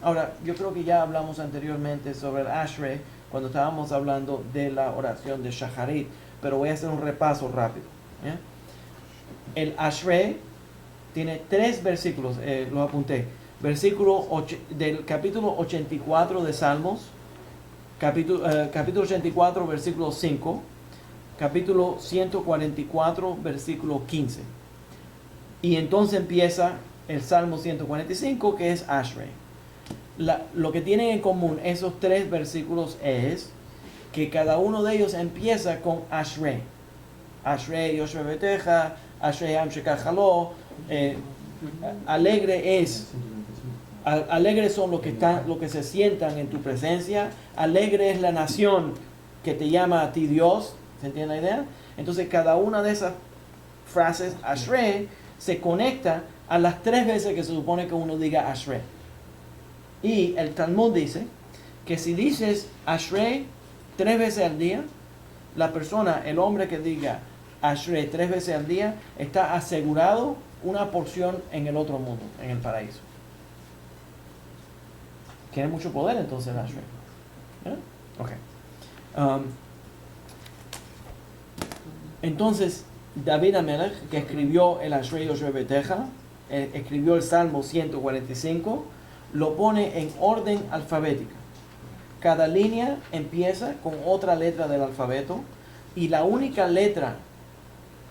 B: Ahora, yo creo que ya hablamos anteriormente sobre el Ashrei cuando estábamos hablando de la oración de Shacharit, pero voy a hacer un repaso rápido. ¿Ya? El Ashrei tiene 3 versículos, los apunté. Del capítulo 84 de Salmos, capítulo 84, versículo 5, capítulo 144, versículo 15. Y entonces empieza el Salmo 145, que es Ashrei. Lo que tienen en común esos 3 versículos es que cada uno de ellos empieza con Ashrei. Ashrei Yoshe Beteja, Ashrei Am Shekachalo. Alegres son los que se sientan en tu presencia. Alegre es la nación que te llama a ti Dios. ¿Se entiende la idea? Entonces cada una de esas frases, Ashrei, se conecta a las 3 veces que se supone que uno diga Ashrei. Y el Talmud dice que si dices Ashrei 3 veces al día, la persona, el hombre que diga Ashrei 3 veces al día, está asegurado una porción en el otro mundo, en el paraíso. Tiene mucho poder entonces el Ashrei. Ok. Entonces, David Amelech, que escribió el Ashrei Yoshe Beteja, escribió el Salmo 145, lo pone en orden alfabética. Cada línea empieza con otra letra del alfabeto y la única letra,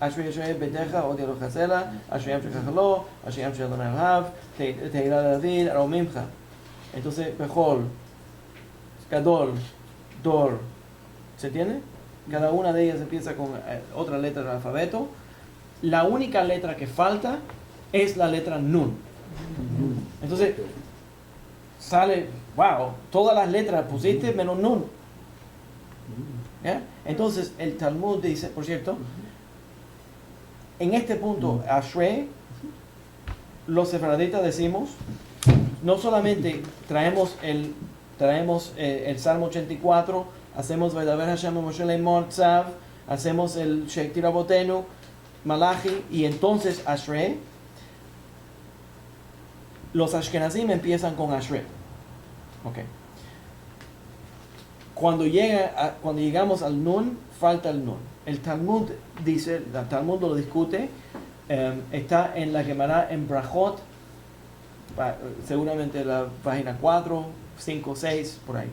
B: Ashrei Yoshe Beteja, Odialo Chasela, Ashrei Am Shekachalo, Ashrei Am Shekachalo Hav, Teira David, Aromimcha. Entonces, Bechol, Gadol, Dor, ¿se entiende? Cada una de ellas empieza con otra letra del alfabeto. La única letra que falta es la letra Nun. Entonces, sale, wow, todas las letras pusiste menos Nun. ¿Ya? Entonces, el Talmud dice, por cierto, en este punto, Ashrei, los sefaraditas decimos, no solamente traemos el Salmo 84, hacemos Vaydaber Hashem Moshe Leimor Tzav, hacemos el Sheikh Rabotenu, Malachi y entonces Ashrei. Los Ashkenazim empiezan con Ashrei. Ok. cuando llegamos al Nun, falta el Nun. El Talmud dice, el Talmud lo discute, está en la Gemara en Brajot, seguramente la página 4, 5, 6, por ahí.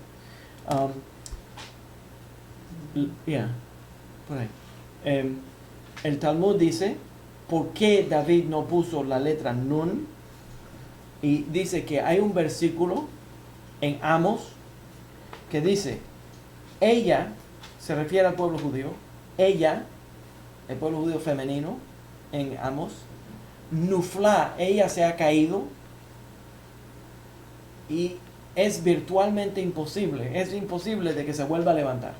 B: Por ahí. El Talmud dice, ¿por qué David no puso la letra Nun? Y dice que hay un versículo en Amos que dice, ella, se refiere al pueblo judío, ella, el pueblo judío femenino, en Amos, Nufla, ella se ha caído y es virtualmente imposible, es imposible de que se vuelva a levantar.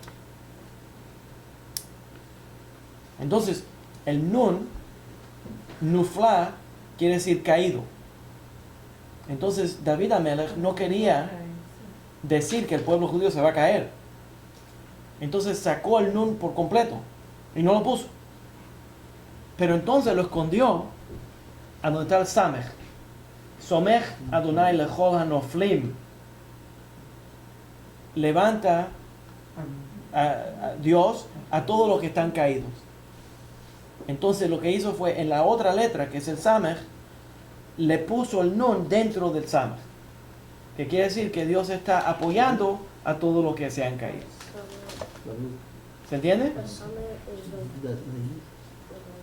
B: Entonces, el Nun, Nufla, quiere decir caído. Entonces, David Amelech no quería decir que el pueblo judío se va a caer. Entonces sacó el Nun por completo y no lo puso. Pero entonces lo escondió a donde está el Samech. Somech Adonai lechol hanoflim. Levanta a Dios a todos los que están caídos. Entonces lo que hizo fue en la otra letra, que es el Samech, le puso el Nun dentro del Samech. Que quiere decir que Dios está apoyando a todos los que se han caído. ¿Se entiende?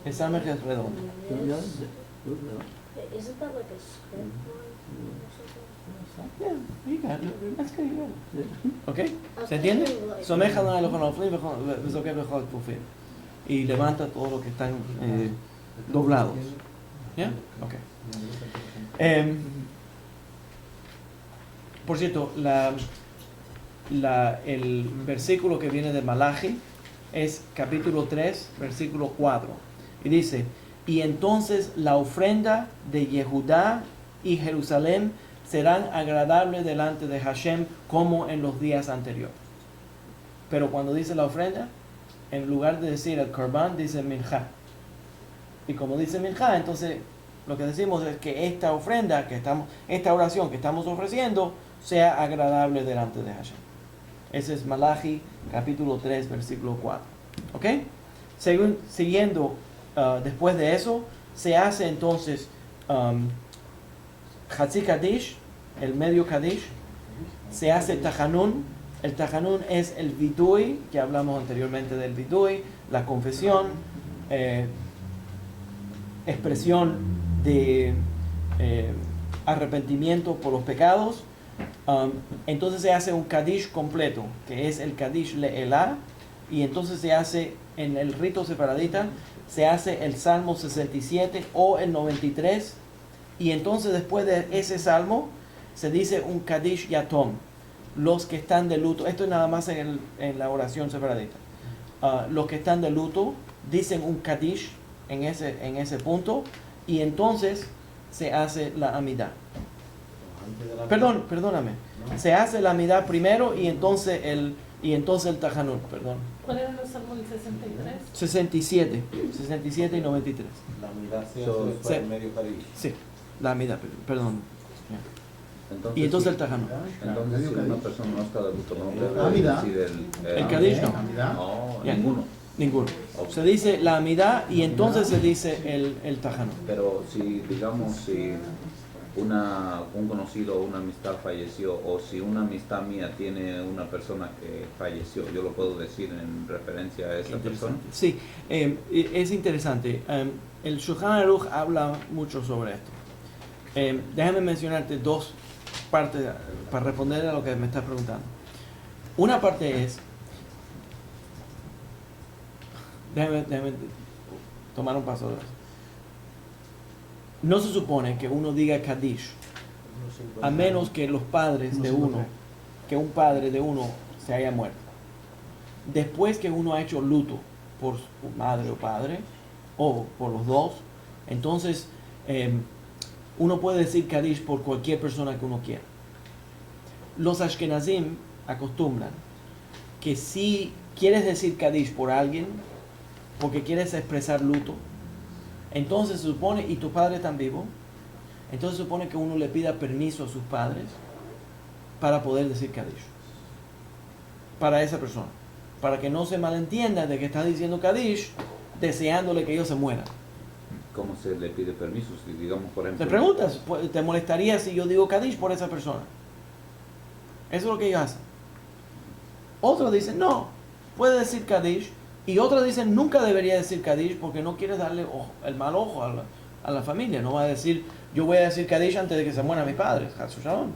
B: El Samech es redondo.
F: Isn't that like a script line or something?
B: Yeah, you got it. That's good, you got it. ¿Ok? ¿Se entiende? Somech Adonai lechol hanoflim v'zokeh b'chol kfufim. Y levanta todo lo que están doblados. ¿Ya? Ok. Por cierto, el versículo que viene de Malachi es capítulo 3, versículo 4. Y dice, y entonces la ofrenda de Yehudá y Jerusalén serán agradables delante de Hashem como en los días anteriores. Pero cuando dice la ofrenda, en lugar de decir el Korban, dice Minjá. Y como dice Minjá, entonces lo que decimos es que esta ofrenda, esta oración que estamos ofreciendo, sea agradable delante de Hashem. Ese es Malachi, capítulo 3, versículo 4. ¿Ok? Siguiendo, después de eso, se hace entonces Hatzi Kadish, el medio Kadish, se hace Tajanun. El Tajanun es el vidui, que hablamos anteriormente del vidui, la confesión, expresión de arrepentimiento por los pecados. Entonces se hace un Kadish completo, que es el Kadish Le'elah, y entonces se hace en el rito separadita, se hace el Salmo 67 o el 93, y entonces después de ese salmo se dice un Kadish Yatom, los que están de luto. Esto es nada más en la oración separadita. Los que están de luto dicen un Kadish en ese punto, y entonces se hace la Amidah. Perdóname. Se hace la Amidah primero y entonces el Tajanun, perdón.
G: ¿Cuál era el Salmo del 63?
B: 67 y 93.
C: La mirada se
A: So,
C: hace después
B: sí.
C: del medio Caribe.
B: Sí, la Amidah, perdón.
A: Entonces,
B: Y entonces el
A: si,
B: Tajanun.
A: entonces si una persona no está de luto, no debe
E: Amidah.
A: decir
B: El Kadish no.
A: No,
B: Ya.
A: ninguno.
B: Ninguno.
A: Ok.
B: Se dice la Amidah y entonces se dice el Tajanun.
A: Pero si, digamos, si un conocido o una amistad falleció, o si una amistad mía tiene una persona que falleció, yo lo puedo decir en referencia a esa persona.
B: Sí, es interesante. El Shulchan Aruch habla mucho sobre esto. Déjame mencionarte dos partes para responder a lo que me estás preguntando. Una parte es, déjame tomar un paso atrás. No se supone que uno diga Kadish, a menos que los padres de uno, que un padre de uno se haya muerto. Después que uno ha hecho luto por su madre o padre, o por los dos, entonces uno puede decir Kadish por cualquier persona que uno quiera. Los Ashkenazim acostumbran que si quieres decir Kadish por alguien, porque quieres expresar luto, entonces se supone, y tus padres están vivos, entonces se supone que uno le pida permiso a sus padres para poder decir Kadish. para esa persona, para que no se malentienda de que estás diciendo Kadish deseándole que ellos se mueran.
H: ¿Cómo se le pide permiso? Si digamos, por ejemplo...
B: Te preguntas, ¿te molestaría si yo digo Kadish por esa persona? Eso es lo que ellos hacen. Otros dicen, no, puede decir Kadish. Y otros dicen, nunca debería decir Kadish porque no quieres darle el mal ojo a la familia. No va a decir, yo voy a decir Kadish antes de que se mueran mis padres. Hatsu Shalom.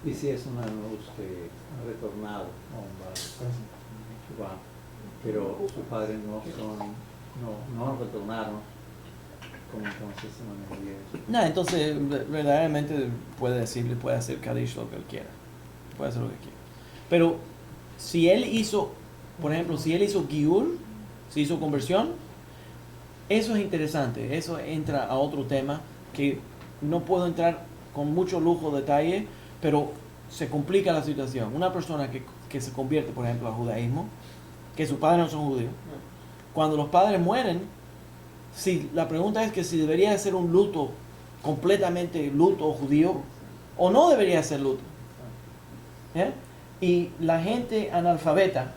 C: Y si es una luz que ha retornado a un bar, Shuvah, pero sus padres no retornaron, ¿cómo entonces se manejaría eso?
B: No, entonces verdaderamente puede decirle, puede hacer Kadish lo que él quiera. Puede hacer lo que quiera. Pero si él hizo, por ejemplo, si él hizo Giur, si hizo conversión, eso es interesante. Eso entra a otro tema que no puedo entrar con mucho lujo de detalle, pero se complica la situación. Una persona que se convierte, por ejemplo, al judaísmo, que sus padres no son judíos, cuando los padres mueren, si la pregunta es que si debería ser un luto, completamente luto judío, o no debería ser luto. ¿Eh? Y la gente analfabeta,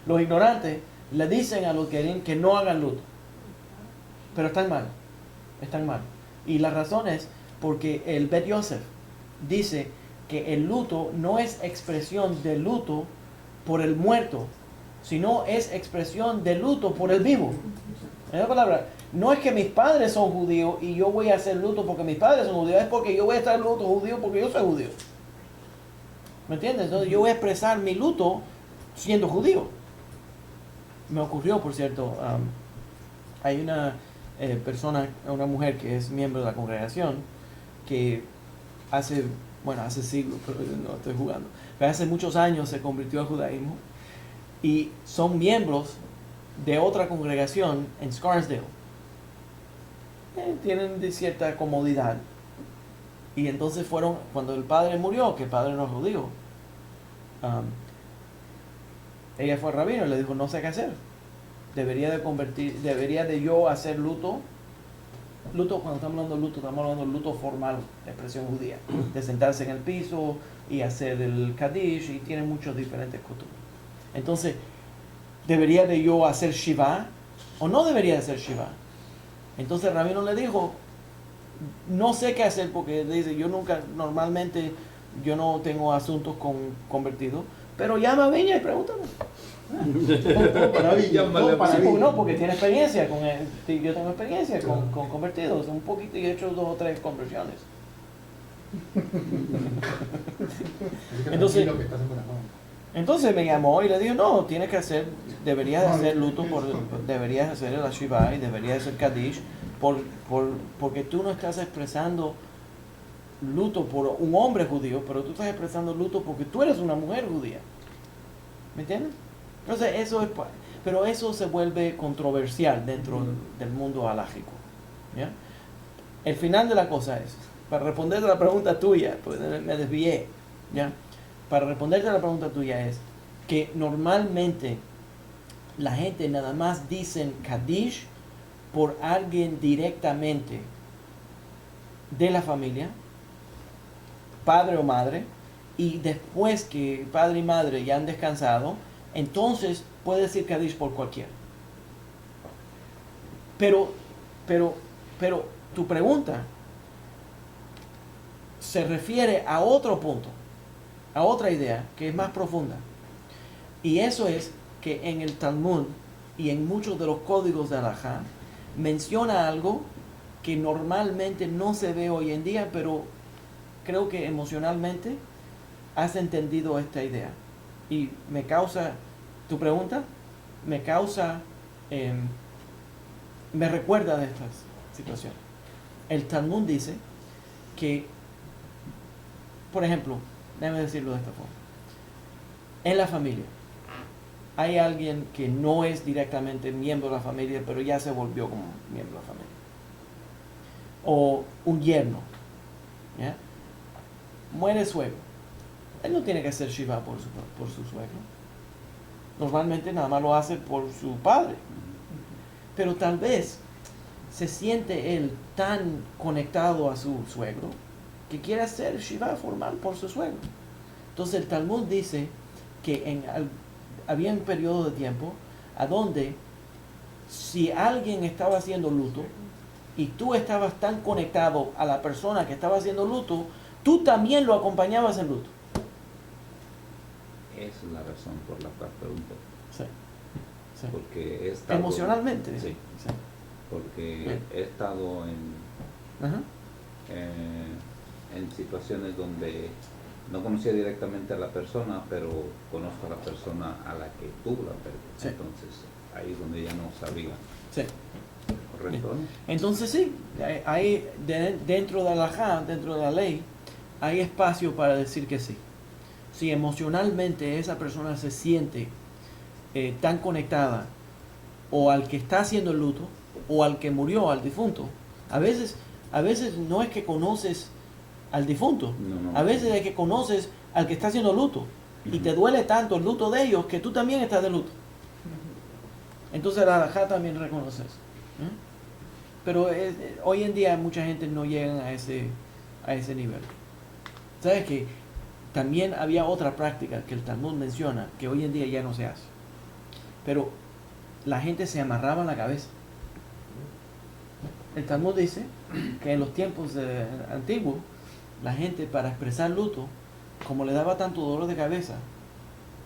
B: los ignorantes, le dicen a los que no hagan luto. Pero están mal. Y la razón es porque el Bet Yosef dice que el luto no es expresión de luto por el muerto, sino es expresión de luto por el vivo. En otras palabras, no es que mis padres son judíos y yo voy a hacer luto porque mis padres son judíos, es porque yo voy a estar luto judío porque yo soy judío. ¿Me entiendes? Entonces yo voy a expresar mi luto siendo judío. Me ocurrió, por cierto, hay una persona, una mujer que es miembro de la congregación, que hace siglos, pero no estoy jugando, pero hace muchos años se convirtió al judaísmo y son miembros de otra congregación en Scarsdale. Tienen de cierta comodidad. Y entonces fueron, cuando el padre murió, que el padre no es judío, ella fue al rabino y le dijo, no sé qué hacer. Debería de yo hacer luto. Luto, cuando estamos hablando de luto, estamos hablando de luto formal, de expresión judía, de sentarse en el piso y hacer el Kadish, y tiene muchos diferentes costumbres. Entonces, ¿debería de yo hacer Shiva o no debería de hacer Shiva? Entonces el rabino le dijo, no sé qué hacer, porque dice, normalmente yo no tengo asuntos con convertidos, pero llama a Viña y pregúntame. No, porque tiene experiencia con él. Yo tengo experiencia con convertidos, un poquito, y he hecho 2 o 3 conversiones. Entonces me llamó y le dijo, no, tienes que hacer, deberías hacer luto, deberías hacer el Shiva y deberías hacer Kadish, porque tú no estás expresando luto por un hombre judío, pero tú estás expresando luto porque tú eres una mujer judía. ¿Me entiendes? Entonces pero eso se vuelve controversial dentro del mundo halágico. ¿Ya? El final de la cosa es, para responder a la pregunta tuya, pues me desvié, ¿ya? Para responderte a la pregunta tuya es que normalmente la gente nada más dicen Kadish por alguien directamente de la familia, padre o madre, y después que padre y madre ya han descansado, entonces puede decir Kadish por cualquiera. Pero tu pregunta se refiere a otro punto, a otra idea que es más profunda. Y eso es que en el Talmud y en muchos de los códigos de Halajá menciona algo que normalmente no se ve hoy en día, pero creo que emocionalmente has entendido esta idea. Y me causa, tu pregunta, me recuerda de estas situaciones. El Talmud dice que, por ejemplo, déjame decirlo de esta forma. En la familia, hay alguien que no es directamente miembro de la familia, pero ya se volvió como miembro de la familia. O un yerno, ¿ya? Muere suegro. Él no tiene que hacer Shiva por su suegro. Normalmente nada más lo hace por su padre. Pero tal vez se siente él tan conectado a su suegro que quiere hacer Shiva formal por su suegro. Entonces el Talmud dice que había un periodo de tiempo a donde si alguien estaba haciendo luto y tú estabas tan conectado a la persona que estaba haciendo luto, tú también lo acompañabas en luto.
H: Esa es la razón por la cual pregunto.
B: Sí. Sí.
H: Porque he estado...
B: Emocionalmente.
H: Sí.
B: Sí.
H: Porque he estado
B: Ajá.
H: en situaciones donde no conocía directamente a la persona, pero conozco a la persona a la que tuvo la pérdida.
B: Sí.
H: Entonces, ahí es donde ya no sabría.
B: Sí.
H: ¿Correcto? ¿No?
B: Entonces sí, hay dentro de la halajá, dentro de la ley, hay espacio para decir que sí. Si emocionalmente esa persona se siente tan conectada o al que está haciendo el luto o al que murió, al difunto, a veces no es que conoces al difunto,
H: No.
B: a veces es que conoces al que está haciendo luto y
H: Ujú.
B: te duele tanto el luto de ellos que tú también estás de luto. Entonces la halajá también reconoce eso. Pero hoy en día mucha gente no llega a ese nivel. ¿Sabes qué? También había otra práctica que el Talmud menciona, que hoy en día ya no se hace. Pero la gente se amarraba en la cabeza. El Talmud dice que en los tiempos antiguos, la gente para expresar luto, como le daba tanto dolor de cabeza,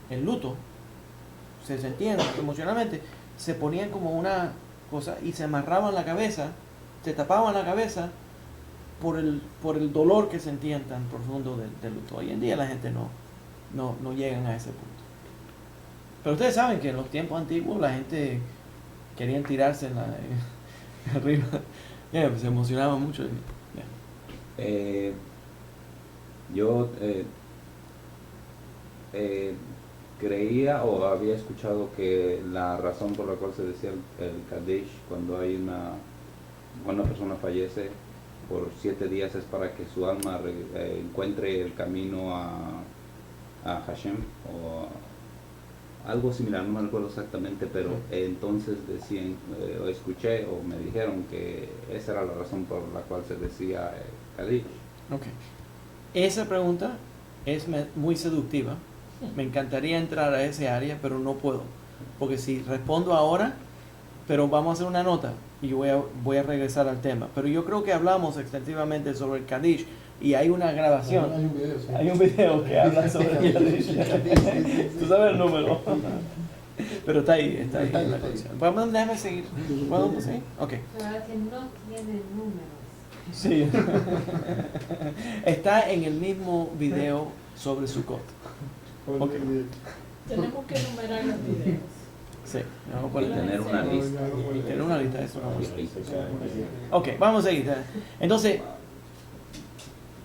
B: el luto, se sentían emocionalmente, se ponían como una cosa y se amarraban la cabeza, se tapaban la cabeza por el dolor que sentían tan profundo del luto. Hoy en día la gente no llegan a ese punto. Pero ustedes saben que en los tiempos antiguos la gente quería tirarse arriba, pues se emocionaba mucho.
H: Yo creía o había escuchado que la razón por la cual se decía el Kaddish cuando hay una persona fallece por 7 días es para que su alma encuentre el camino a Hashem o algo similar, no me recuerdo exactamente, pero entonces decían, o escuché o me dijeron que esa era la razón por la cual se decía Kaddish.
B: Okay. Esa pregunta es muy seductiva. Me encantaría entrar a ese área, pero no puedo. Porque si respondo ahora, pero vamos a hacer una nota y yo voy a regresar al tema. Pero yo creo que hablamos extensivamente sobre el Kaddish y hay una grabación.
E: Hay un video, sí.
B: Hay un video que habla sobre el Kaddish. Tú sabes el número. Pero está ahí en la colección. Déjame seguir. ¿Podemos seguir? Ok.
F: Pero que no tiene números.
B: Sí. Está en el mismo video sobre Sukkot. Ok.
G: Tenemos que numerar los videos.
B: Sí. Vamos a
H: Y
B: poner-
H: tener una lista.
B: y tener una lista de eso.
H: Y
B: Ok, vamos a seguir. Entonces,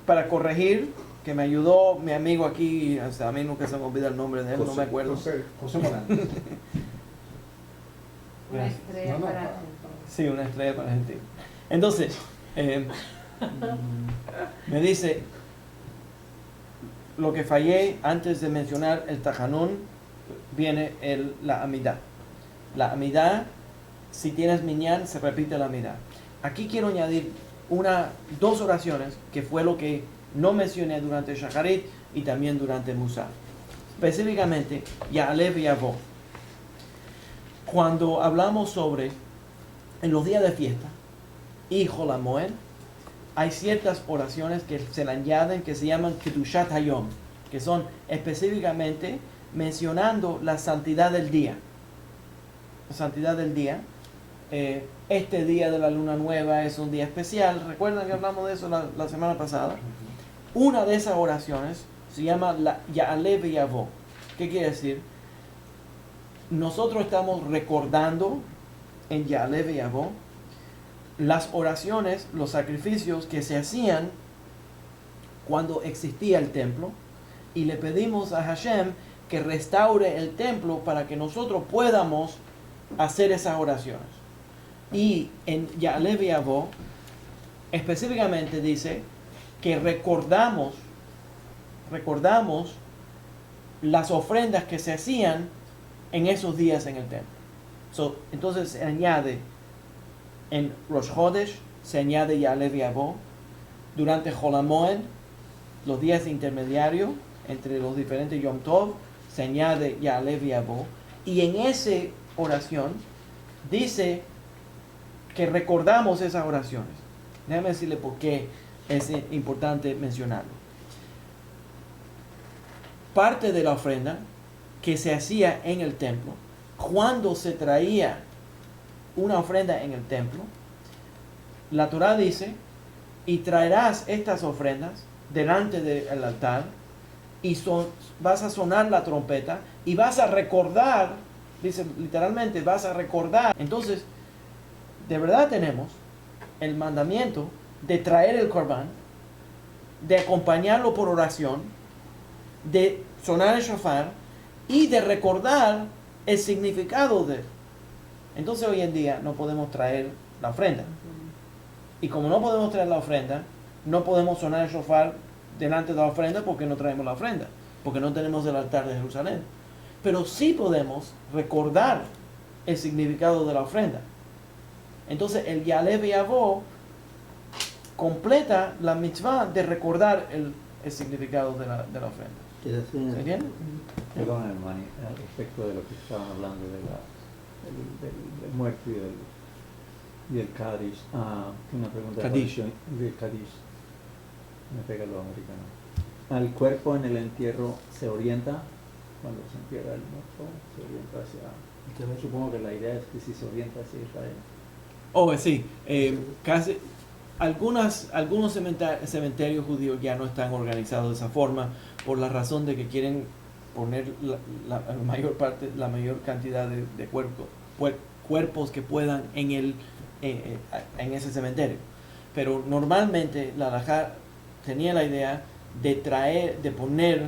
B: para corregir, que me ayudó mi amigo aquí, hasta a mí nunca se me olvida el nombre de él, no me acuerdo.
E: José Morán.
F: Una estrella
E: No,
F: para
B: Sí, una estrella para Argentina. Entonces, me dice, lo que fallé antes de mencionar el Tajanún, viene la Amidá. La Amidá, si tienes minyan, se repite la Amidá. Aquí quiero añadir dos oraciones, que fue lo que no mencioné durante Shacharit y también durante Musaf. Específicamente, Ya'alev y Yavo. Cuando hablamos sobre en los días de fiesta y Hol HaMoed, hay ciertas oraciones que se le añaden que se llaman Kedushat Hayom, que son específicamente mencionando la santidad del día. La santidad del día. Este día de la luna nueva es un día especial. ¿Recuerdan que hablamos de eso la semana pasada? Una de esas oraciones se llama la Ya'alev y Yavo. ¿Qué quiere decir? Nosotros estamos recordando en Ya'alev y Yavo las oraciones, los sacrificios que se hacían cuando existía el templo, y le pedimos a Hashem que restaure el templo para que nosotros podamos hacer esas oraciones. Y en Ya'alev y Yavo específicamente dice que recordamos las ofrendas que se hacían en esos días en el templo. Entonces se añade en Rosh Chodesh, se añade Ya'alev y Yavo. Durante Hol HaMoed, los días intermediarios entre los diferentes Yom Tov, se añade Ya'aleh v'Yavo, y en esa oración dice que recordamos esas oraciones. Déjame decirle por qué es importante mencionarlo. Parte de la ofrenda que se hacía en el templo, cuando se traía una ofrenda en el templo, la Torah dice, y traerás estas ofrendas delante del altar, y vas a sonar la trompeta, y vas a recordar, dice literalmente, vas a recordar. Entonces, de verdad tenemos el mandamiento de traer el corbán, de acompañarlo por oración, de sonar el shofar y de recordar el significado de él. Entonces hoy en día no podemos traer la ofrenda. Y como no podemos traer la ofrenda, no podemos sonar el shofar delante de la ofrenda porque no traemos la ofrenda, porque no tenemos el altar de Jerusalén. Pero sí podemos recordar el significado de la ofrenda. Entonces el Ya'aleh v'Yavo completa la mitzvah de recordar el significado de la ofrenda. ¿Se entiende?
A: Perdón, hermano, al respecto de lo que estaban hablando del muerto y del Kaddish. Una pregunta.
B: Kaddish.
A: Del Kaddish. Me pega lo americano. ¿Al cuerpo en el entierro se orienta? Cuando se entierra el muerto, se orienta hacia... Supongo que la idea es que si se orienta hacia Israel.
B: Oh, sí. Casi... Algunos cementerios judíos ya no están organizados de esa forma por la razón de que quieren poner la mayor cantidad de cuerpos que puedan en ese cementerio. Pero normalmente la halajá tenía la idea de poner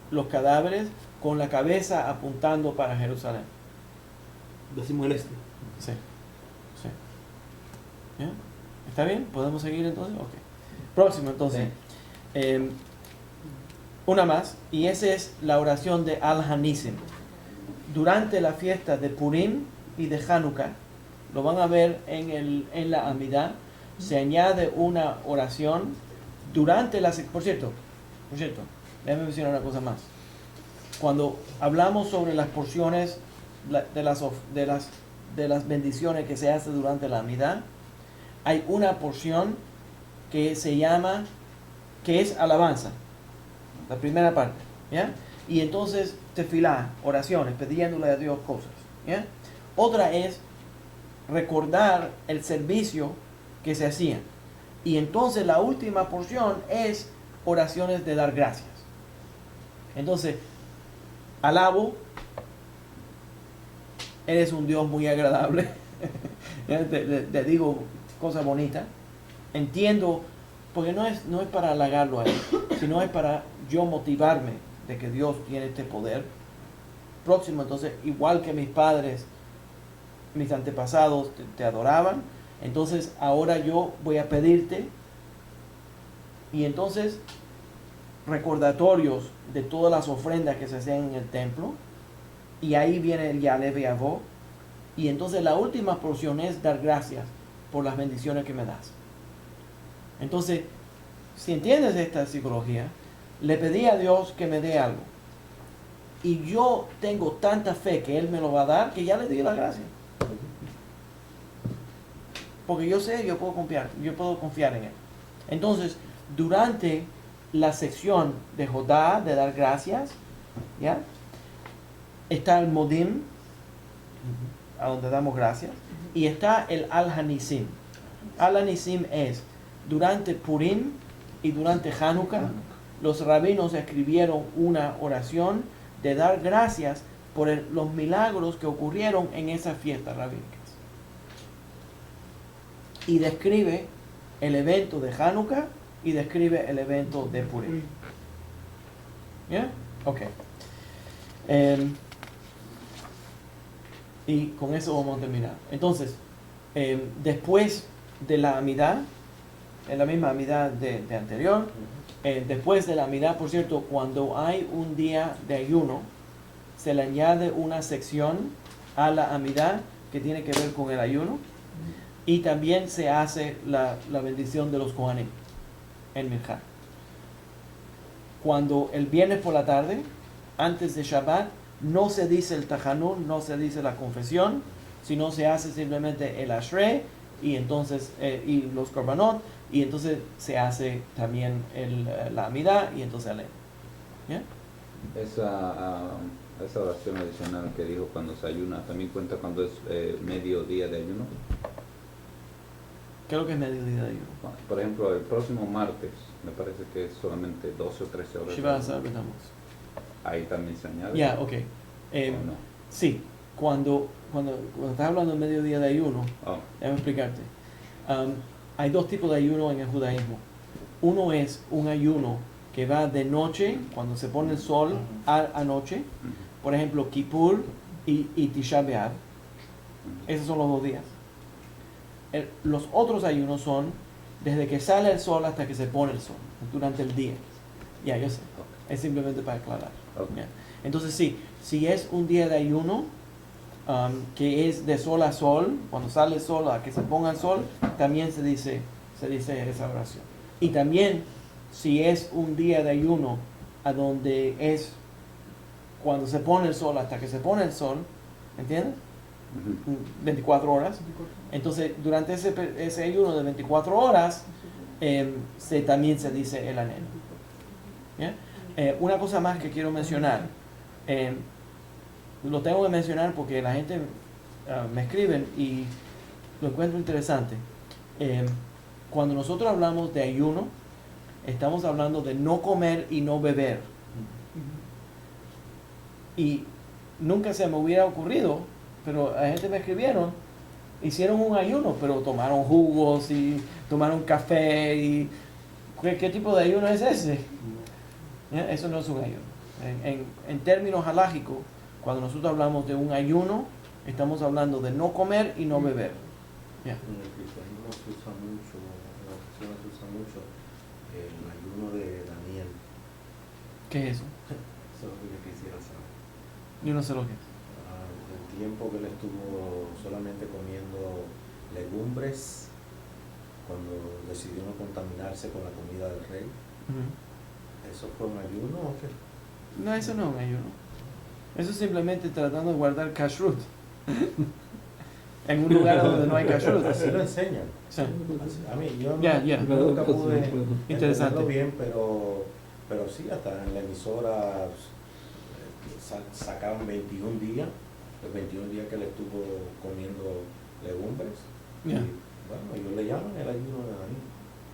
B: los cadáveres con la cabeza apuntando para Jerusalén.
D: Decimos el este.
B: Sí. ¿Ya? ¿Está bien? ¿Podemos seguir entonces? Ok. Próximo entonces. Una más, y esa es la oración de Al-Hanisim. Durante la fiesta de Purim y de Hanukkah, lo van a ver en la Amidah, se añade una oración durante la... Por cierto, déjame mencionar una cosa más. Cuando hablamos sobre las porciones de las bendiciones que se hace durante la Amidah, hay una porción que se llama, que es alabanza, la primera parte, ¿ya? Y entonces tefilá, oraciones, pidiéndole a Dios cosas, ¿ya? Otra es recordar el servicio que se hacía. Y entonces la última porción es oraciones de dar gracias. Entonces, alabo, eres un Dios muy agradable, te digo cosas bonitas, entiendo, porque no es para halagarlo a él, sino es para yo motivarme de que Dios tiene este poder. Próximo, entonces, igual que mis padres, mis antepasados te adoraban, entonces ahora yo voy a pedirte, y entonces recordatorios de todas las ofrendas que se hacían en el templo, y ahí viene el Ya'aleh v'Yavo, y entonces la última porción es dar gracias por las bendiciones que me das. Entonces, si entiendes esta psicología, le pedí a Dios que me dé algo, y yo tengo tanta fe que Él me lo va a dar, que ya le di las gracias. Porque yo sé, yo puedo confiar en Él. Entonces, durante la sección de Jodá, de dar gracias, ¿ya? Está el Modim, a donde damos gracias, y está el Al-Hanisim. Al-Hanisim es, durante Purim y durante Hanukkah, los rabinos escribieron una oración de dar gracias por los milagros que ocurrieron en esas fiestas rabínicas. Y describe el evento de Hanukkah y describe el evento de Purim. ¿Ya? Ok. Y con eso vamos a terminar. Entonces, después de la Amidah, en la misma Amidah de anterior, después de la Amidah, por cierto, cuando hay un día de ayuno, se le añade una sección a la Amidah que tiene que ver con el ayuno, y también se hace la bendición de los Kohanim en Minjá. Cuando el viernes por la tarde, antes de Shabbat, no se dice el Tajanun, no se dice la confesión, sino se hace simplemente el Ashrei y entonces y los Korbanot, y entonces se hace también la Amidá y entonces el ¿ya?
H: Esa oración adicional que dijo cuando se ayuna, ¿también cuenta cuando es medio día de ayuno?
B: Creo que es mediodía de ayuno.
H: Por ejemplo, el próximo martes, me parece que es solamente 12 o 13 horas.
B: Shiva Asar B'Tammuz.
H: Ahí también se añade.
B: Ya, ok.
H: ¿O no?
B: Sí, cuando estás hablando de mediodía de ayuno,
H: Oh,
B: déjame explicarte. Hay dos tipos de ayuno en el judaísmo. Uno es un ayuno que va de noche, cuando se pone el sol, a noche.
H: ujú,
B: Por ejemplo, Kippur y Tisha B'Av. Esos son los 2 días. Los otros ayunos son desde que sale el sol hasta que se pone el sol, durante el día. Ya, yo sé. Es simplemente para aclarar.
H: ok.
B: Ya. Entonces sí, si es un día de ayuno que es de sol a sol, cuando sale el sol a que se ponga el sol, también se dice esa oración. Y también si es un día de ayuno a donde es cuando se pone el sol hasta que se pone el sol, ¿entiendes?
H: Ujú.
B: 24 horas. Entonces durante ese ayuno de 24 horas también se dice el anhelo. ¿Ya? Una cosa más que quiero mencionar, lo tengo que mencionar porque la gente me escriben y lo encuentro interesante. Cuando nosotros hablamos de ayuno, estamos hablando de no comer y no beber. Y nunca se me hubiera ocurrido, pero la gente me escribieron, hicieron un ayuno, pero tomaron jugos y tomaron café y ¿qué tipo de ayuno es ese? ¿Ya? Eso no es un ayuno. En términos halágicos, cuando nosotros hablamos de un ayuno, estamos hablando de no comer y no beber. ¿Ya?
C: En el cristianismo se usa mucho, en la ocasión se usa mucho el ayuno de Daniel.
B: ¿Qué es eso?
C: Eso es lo que yo quisiera saber.
B: Yo no sé lo que es.
C: El tiempo que él estuvo solamente comiendo legumbres, cuando decidió no contaminarse con la comida del rey,
B: Ujú.
C: ¿eso fue un ayuno o qué?
B: No, eso no es un ayuno. Eso es simplemente tratando de guardar kashrut. En un lugar donde no hay kashrut.
C: Así lo enseñan.
B: Sí.
C: A mí, yo
B: Ya, ya.
C: nunca pude
B: Interesante.
C: entenderlo bien, pero sí, hasta en la emisora sacaban 21 días, los 21 días que él estuvo comiendo legumbres.
B: Ya.
C: Y, bueno, ellos le llaman el ayuno de Daniel.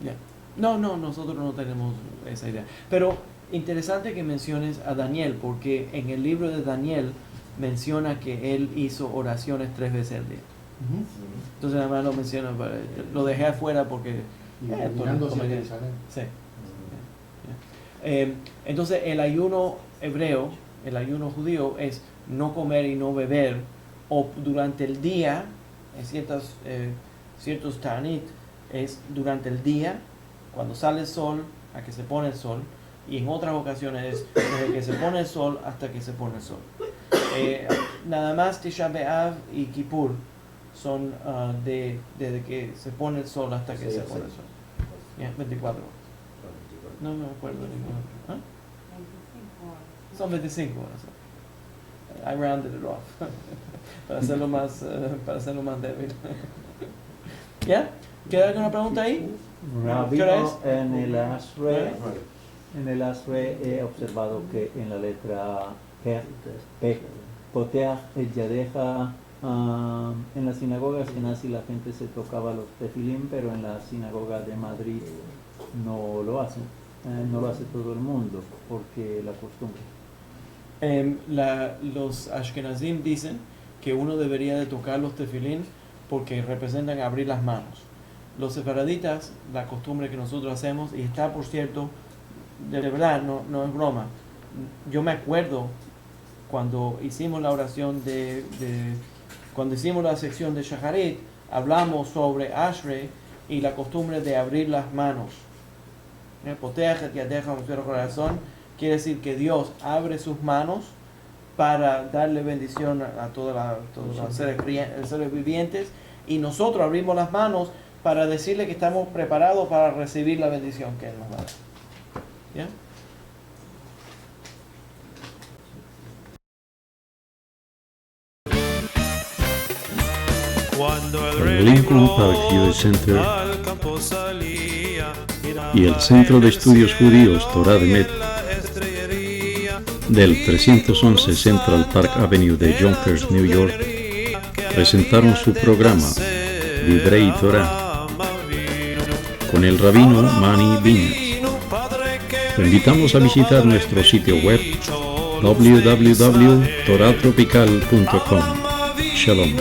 B: Ya. No, nosotros no tenemos esa idea. Pero interesante que menciones a Daniel, porque en el libro de Daniel menciona que él hizo oraciones 3 veces al día. Entonces nada más lo menciona, lo dejé afuera porque...
E: Y
B: por
E: mirando hacia
B: conveniencia.
E: Jerusalén.
B: Sí. Entonces el ayuno hebreo, el ayuno judío es no comer y no beber, o durante el día, en ciertos ta'anit, es durante el día, cuando sale el sol, a que se pone el sol, y en otras ocasiones es desde que se pone el sol hasta que se pone el sol. Nada más Tisha B'Av y Kippur son desde que se pone el sol hasta que
C: Sí,
B: se
C: sí.
B: pone el sol. Ya, 24 horas. No me acuerdo ninguno. ¿Ah? Son 25 horas. I rounded it off. para hacerlo más débil. ¿Ya? ¿Queda alguna pregunta ahí? ¿Qué hora es?
I: Rabino, en el Asre he observado que en la letra P, Poteach el Yadeja, en las sinagogas en Asia la gente se tocaba los tefilín, pero en la sinagoga de Madrid no lo hacen. No lo hace todo el mundo, porque la costumbre.
B: Los Ashkenazim dicen que uno debería de tocar los tefilín porque representan abrir las manos. Los sefaraditas, la costumbre que nosotros hacemos, y está por cierto, de verdad, no es broma, yo me acuerdo cuando hicimos la oración cuando hicimos la sección de Shacharit, hablamos sobre Ashrei y la costumbre de abrir las manos. Poteach y deja un corazón quiere decir que Dios abre sus manos para darle bendición a todos los seres vivientes, y nosotros abrimos las manos para decirle que estamos preparados para recibir la bendición que Él nos da. ¿Ya?
A: el Lincoln Park Youth Center y el Centro de Estudios Judíos Torah de Met del 311 Central Park Avenue de Yonkers, New York, presentaron su programa Divrei Torah con el rabino Mani Viñas. Te invitamos a visitar nuestro sitio web www.toratropical.com. Shalom.